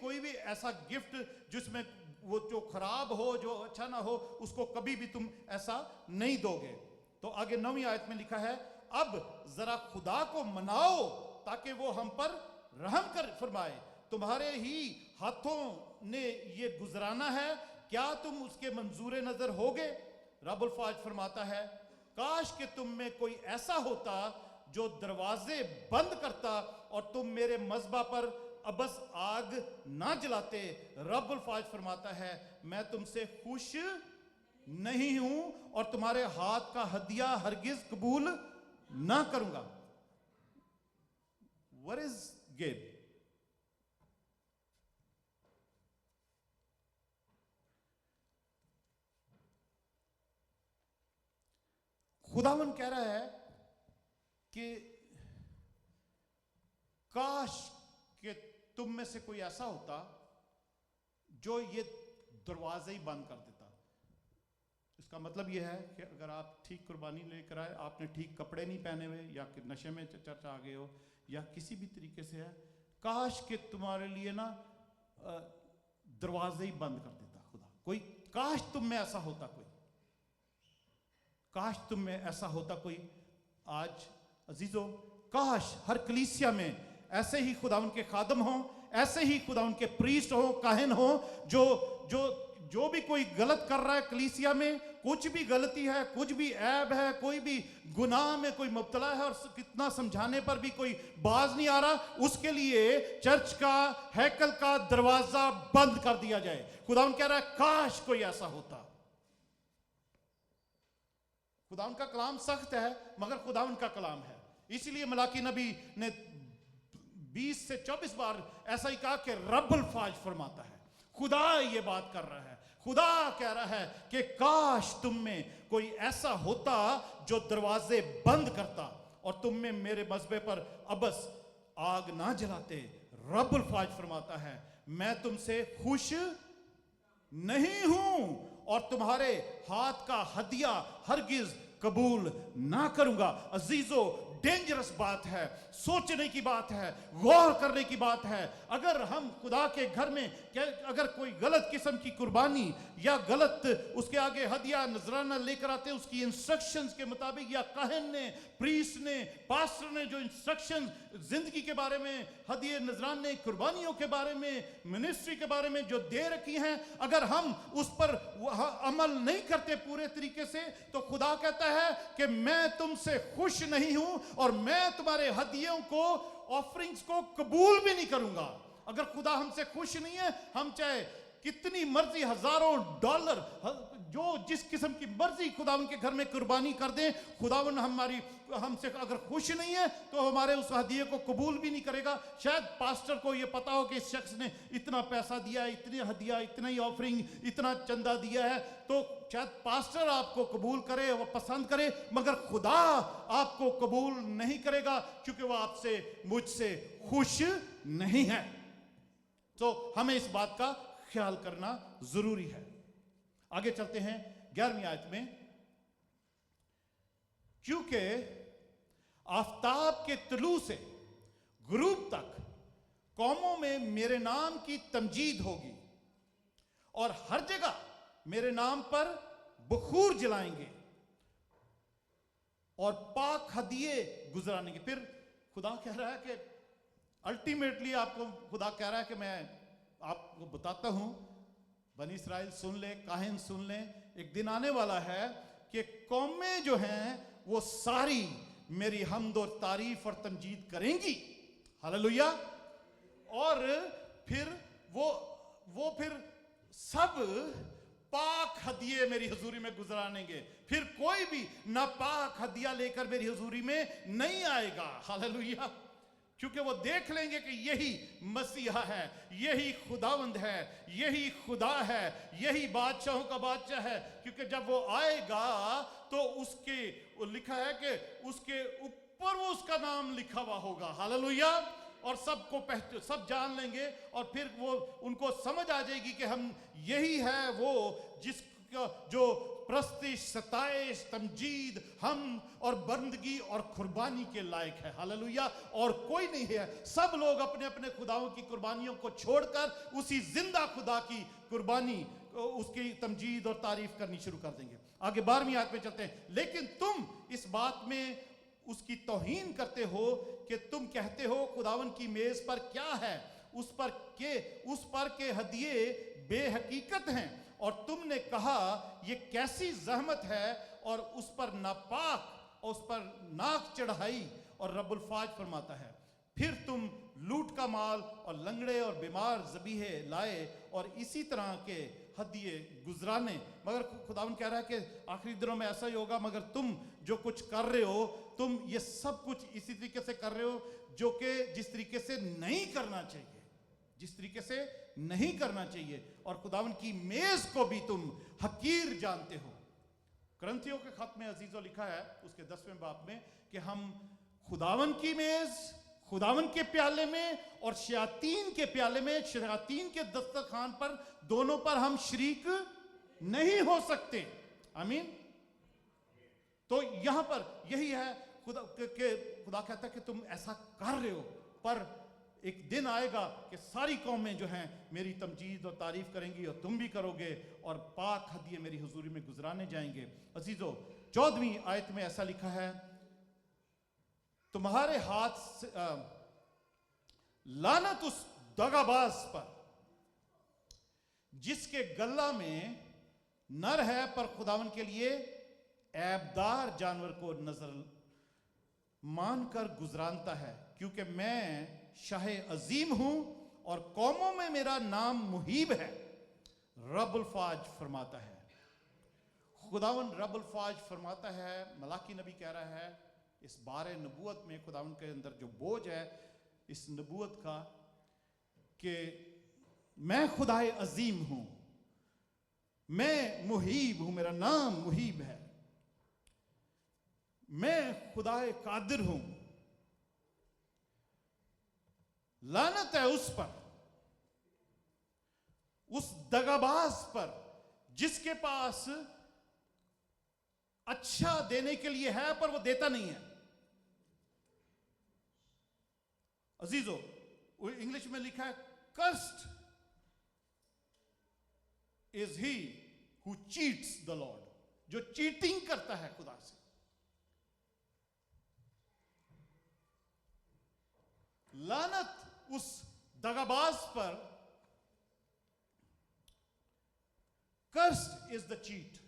Speaker 1: کوئی بھی ایسا گفٹ جس میں وہ جو خراب ہو، جو اچھا نہ ہو، اس کو کبھی بھی تم ایسا نہیں دو گے. تو آگے 9ویں آیت میں لکھا ہے، اب ذرا خدا کو مناؤ تاکہ وہ ہم پر رحم کر فرمائے. تمہارے ہی ہاتھوں نے یہ گزرانا ہے، کیا تم اس کے منظور نظر ہوگے؟ رب الفاظ فرماتا ہے، کاش کہ تم میں کوئی ایسا ہوتا جو دروازے بند کرتا اور تم میرے مذبح پر ابس آگ نہ جلاتے. رب الفاظ فرماتا ہے، میں تم سے خوش نہیں ہوں اور تمہارے ہاتھ کا ہدیہ ہرگز قبول نہ کروں گا. What is give? خداوند کہہ رہا ہے کہ کاش کہ تم میں سے کوئی ایسا ہوتا جو یہ دروازے ہی بند کر دیتا. اس کا مطلب یہ ہے کہ اگر آپ ٹھیک قربانی لے کر آئے، آپ نے ٹھیک کپڑے نہیں پہنے ہوئے، یا کہ نشے میں چرچ آ گئے ہو، یا کسی بھی طریقے سے ہے، کاش کہ تمہارے لیے نا دروازے ہی بند کر دیتا خدا. کاش تم میں ایسا ہوتا کاش تم میں ایسا ہوتا کوئی. آج عزیزو، کاش ہر کلیسیا میں ایسے ہی خداوند کے خادم ہوں، ایسے ہی خداوند کے پریسٹ ہوں، کاہن ہوں، جو بھی کوئی غلط کر رہا ہے کلیسیا میں، کچھ بھی غلطی ہے، کچھ بھی عیب ہے، کوئی بھی گناہ میں کوئی مبتلا ہے اور کتنا سمجھانے پر بھی کوئی باز نہیں آ رہا، اس کے لیے چرچ کا، ہیکل کا دروازہ بند کر دیا جائے. خداوند کہہ رہا ہے کاش کوئی ایسا ہوتا. خداوند کا کلام سخت ہے مگر خداوند کا کلام ہے. اسی لیے ملاکی نبی نے 20 سے 24 بار ایسا ہی کہا کہ رب الفاظ فرماتا ہے، خدا یہ بات کر رہا ہے. خدا کہہ رہا ہے کہ کاش تم میں کوئی ایسا ہوتا جو دروازے بند کرتا और तुम में मेरे मज़बे पर अबस आग ना जलाते। रब्बुल फाज फरमाता है मैं तुमसे खुश नहीं हूं और तुम्हारे हाथ का हदिया हरगिज कबूल ना करूंगा। अजीजों, डेंजरस बात है, सोचने की बात है, गौर करने की बात है। अगर हम खुदा के घर में अगर कोई गलत किस्म की कुर्बानी या गलत उसके आगे हदिया नजराना लेकर आते, उसकी इंस्ट्रक्शंस के मुताबिक, या काहन ने, प्रीस्ट ने, पास्टर ने जो इंस्ट्रक्शन जिंदगी के बारे में, हदिये नजराने, कुर्बानियों के बारे में, मिनिस्ट्री के बारे में जो दे रखी हैं, अगर हम उस पर अमल नहीं करते पूरे तरीके से, तो खुदा कहता है कि मैं तुमसे खुश नहीं हूं और मैं तुम्हारे हदियों को, ऑफरिंग्स को कबूल भी नहीं करूंगा। अगर खुदा हमसे खुश नहीं है, हम चाहे कितनी मर्जी हजारों डॉलर जो जिस किस्म की मर्जी खुदावन के घर में कुर्बानी कर दें, खुदावन हमसे अगर खुश नहीं है तो हमारे उस हदिये को कबूल भी नहीं करेगा। शायद पास्टर को ये पता हो कि इस शख्स ने इतना पैसा दिया है, इतनी हदिया, इतना ही ऑफरिंग, इतना चंदा दिया है, तो शायद पास्टर आपको कबूल करे, वो पसंद करे, मगर खुदा आपको कबूल नहीं करेगा क्योंकि वो आपसे, मुझसे खुश नहीं है। तो हमें इस बात का ख्याल करना जरूरी है। आगे चलते हैं 11वीं आयत में। क्योंकि आफताब के तुलू से गुरूब तक कौमों में मेरे नाम की तमजीद होगी और हर जगह मेरे नाम पर बखूर जलाएंगे और पाक हदिये गुजरानेंगे। फिर खुदा कह रहा है कि अल्टीमेटली आपको खुदा कह रहा है कि मैं आपको बताता हूं, बनी इस्राएल सुन ले, काहिन सुन ले, एक दिन आने वाला है कि कौमें जो हैं वो सारी मेरी हम्द और तारीफ और तमजीद करेंगी। हालेलुया। और फिर वो फिर सब पाक हदिये मेरी हजूरी में गुजरानेंगे। फिर कोई भी नापाक हदिया लेकर मेरी हजूरी में नहीं आएगा। हालेलुया। क्योंकि वो देख लेंगे कि यही मसीहा है, यही खुदावंद है, यही खुदा है, यही बादशाहों का बादशाह है। क्योंकि जब वो आएगा तो उसके लिखा है कि उसके ऊपर वो उसका नाम लिखा हुआ होगा। हालेलुया। और सब जान लेंगे और फिर वो उनको समझ आ जाएगी कि हम यही है वो जिसका जो प्रस्तिश, सताइश, तमजीद, हम और बंदगी और कुर्बानी के लायक है। हालेलुया। और कोई नहीं है। सब लोग अपने अपने खुदाओं की कुर्बानियों को छोड़कर उसी जिंदा खुदा की कुर्बानी, उसकी तमजीद और तारीफ करनी शुरू कर देंगे। आगे 12वीं आयत में चलते हैं। लेकिन तुम इस बात में उसकी तौहीन करते हो कि तुम कहते हो खुदावन की मेज पर क्या है, उस पर के हदिये बेहकीकत हैं, और तुमने कहा ये कैसी जहमत है और उस पर नापाक और उस पर नाक चढ़ाई। और रब्बुल फाज फरमाता है फिर तुम लूट का माल और लंगड़े और बीमार ज़बीहे लाए और इसी तरह के हदिये गुजराने। मगर खुदावन कह रहा है कि आखिरी दिनों में ऐसा ही होगा, मगर तुम जो कुछ कर रहे हो, तुम ये सब कुछ इसी तरीके से कर रहे हो जो कि जिस तरीके से नहीं करना चाहिए, जिस तरीके से नहीं करना चाहिए। और खुदावन की मेज को भी तुम हकीर जानते हो। करंथियों के खत में अजीजों लिखा है उसके 10वें बाब में कि हम खुदावन की मेज, खुदावन के प्याले में और शयातीन के प्याले में, शयातीन के दस्तरखान पर, दोनों पर हम शरीक नहीं हो सकते। आमीन। तो यहां पर यही है, खुदा कहता है कि तुम ऐसा कर रहे हो, पर एक दिन आएगा कि सारी कौमें जो हैं मेरी तमजीद और तारीफ करेंगी और तुम भी करोगे और पाक हदिये मेरी हुजूरी में गुजराने जाएंगे। अजीजों, 14वीं आयत में ऐसा लिखा है तुम्हारे हाथ से लानत उस दगाबाज पर जिसके गला में नर है पर खुदावन के लिए ऐबदार जानवर को नजर मानकर गुजरानता है, क्योंकि मैं शाह अजीम हूं और कौमों में मेरा नाम मुहीब है। रब्बुल फाज फरमाता है, खुदावन रब्बुल फाज फरमाता है, मलाकी नबी कह रहा है इस बारे नबूवत में, खुदावन के अंदर जो बोझ है इस नबूवत का, कि मैं खुदाए अजीम हूं, मैं मुहीब हूं, मेरा नाम मुहीब है। मैं खुदाए कादिर हूं। लानत है उस पर, उस दगाबाज पर जिसके पास अच्छा देने के लिए है पर वो देता नहीं है। अजीजों, इंग्लिश में लिखा है, cursed is he who cheats the Lord, जो चीटिंग करता है खुदा से। लानत उस दगाबाज पर, कर्स्ड इज द चीट,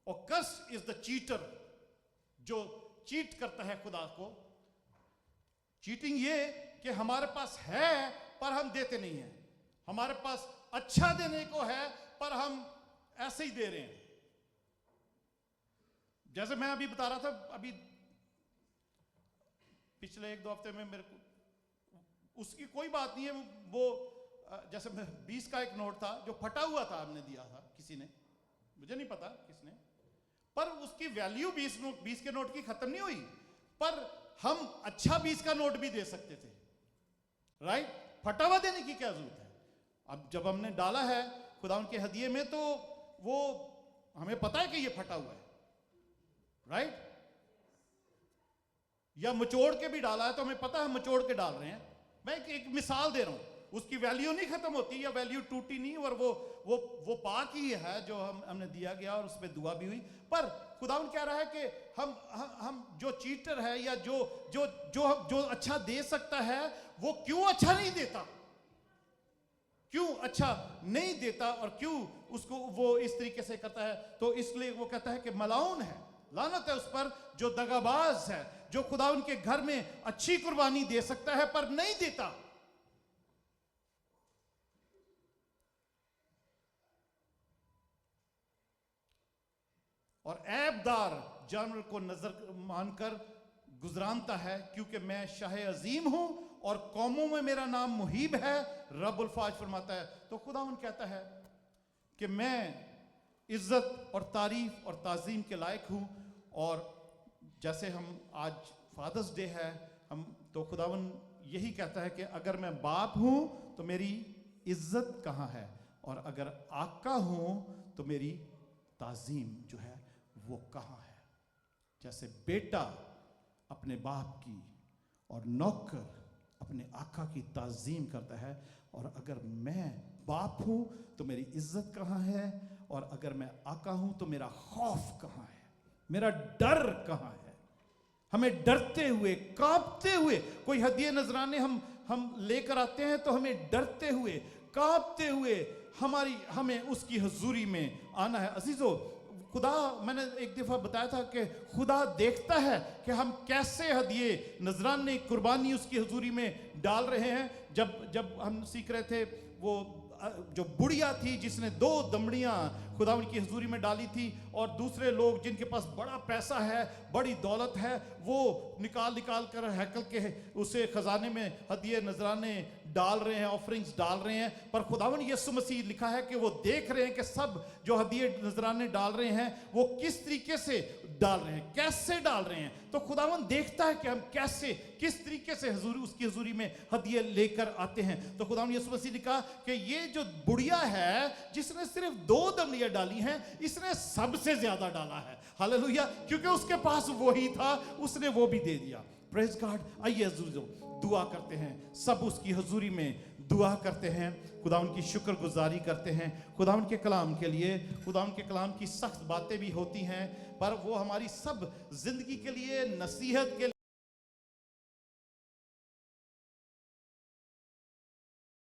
Speaker 1: और कर्स्ड इज द चीटर, जो चीट करता है खुदा को। चीटिंग ये कि हमारे पास है पर हम देते नहीं हैं, हमारे पास अच्छा देने को है पर हम ऐसे ही दे रहे हैं। जैसे मैं अभी बता रहा था, अभी पिछले 1-2 हफ्ते में मेरे को उसकी कोई बात नहीं है, वो जैसे 20 का एक नोट था जो फटा हुआ था, हमने दिया था किसी ने, मुझे नहीं पता किसने, पर उसकी वैल्यू 20 के नोट की खत्म नहीं हुई, पर हम अच्छा 20 का नोट भी दे सकते थे, राइट? फटा हुआ देने की क्या जरूरत है? अब जब हमने डाला है खुदा उनके हदिये में, तो वो हमें पता है कि ये फटा हुआ है, राइट? या मचोड़ के भी डाला है तो हमें पता है मचोड़ के डाल रहे हैं। मैं एक मिसाल दे रहा हूं, उसकी वैल्यू नहीं खत्म होती, या वैल्यू टूटी नहीं, और वो पाक ही है जो हमने दिया गया, और उस पर दुआ भी हुई। पर खुदावंद कह रहा है कि हम जो चीटर है, या जो अच्छा दे सकता है, वो क्यों अच्छा नहीं देता, क्यों अच्छा नहीं देता, और क्यों उसको वो इस तरीके से करता है? तो इसलिए वो कहता है कि मलाउन है, लानत है उस पर जो दगाबाज है, जो खुदा उनके घर में अच्छी कुर्बानी दे सकता है पर नहीं देता। और ऐबदार जानवर को नजर मानकर गुजरानता है, क्योंकि मैं शाह अजीम हूं और कौमों में मेरा नाम मुहीब है, रब्बुल फाज फरमाता है। तो खुदावंद कहता है कि मैं इज्जत और तारीफ और ताजीम के लायक हूं। और जैसे हम आज फादर्स डे है, हम तो खुदावंद यही कहता है कि अगर मैं बाप हूं तो मेरी इज्जत कहां है, और अगर आका हूं तो मेरी ताजीम जो है वो कहां है। जैसे बेटा अपने बाप की और नौकर अपने आका की ताजीम करता है, और अगर मैं बाप हूं तो मेरी इज्जत कहां है, और अगर मैं आका हूं तो मेरा खौफ कहां है, मेरा डर कहां है। हमें डरते हुए, कांपते हुए कोई हदिये नजराने हम लेकर आते हैं, तो हमें डरते हुए, कांपते हुए हमें उसकी हजूरी में आना है। अजीजों, खुदा, मैंने एक दफा बताया था कि खुदा देखता है कि हम कैसे हदिये नजराने कुर्बानी उसकी हजूरी में डाल रहे हैं। जब हम सीख रहे थे, वो जो बुढ़िया थी जिसने 2 दमड़ियां खुदा उनकी हजूरी में डाली थी, और दूसरे लोग जिनके पास बड़ा पैसा है, बड़ी दौलत है, वो निकाल कर हैकल के उसे खजाने में हदिये नजराने डाल रहे हैं, ऑफरिंग्स डाल रहे हैं। पर खुदावंद यीशु मसीह लिखा है कि वो देख रहे हैं कि सब जो हदिये नजराने डाल रहे हैं वो किस तरीके से डाल रहे हैं, कैसे डाल रहे हैं। तो खुदावंद देखता है कि हम कैसे, किस तरीके से उसकी हजूरी में हदिये लेकर आते हैं। तो खुदावंद यीशु मसीह लिखा कि ये जो बुढ़िया है जिसने सिर्फ 2 दमड़ियां डाली हैं, इसने सबसे ज्यादा डाला है। हालेलुया, क्योंकि उसके पास वही था, उसने वो भी दे दिया। Praise God. आइए अजीजों, दुआ करते हैं, सब उसकी हजूरी में दुआ करते हैं, खुदावंद की शुक्रगुजारी करते हैं खुदावंद के कलाम के लिए। खुदावंद के कलाम की सख्त बातें भी होती हैं, पर वो हमारी सब जिंदगी के लिए, नसीहत के लिए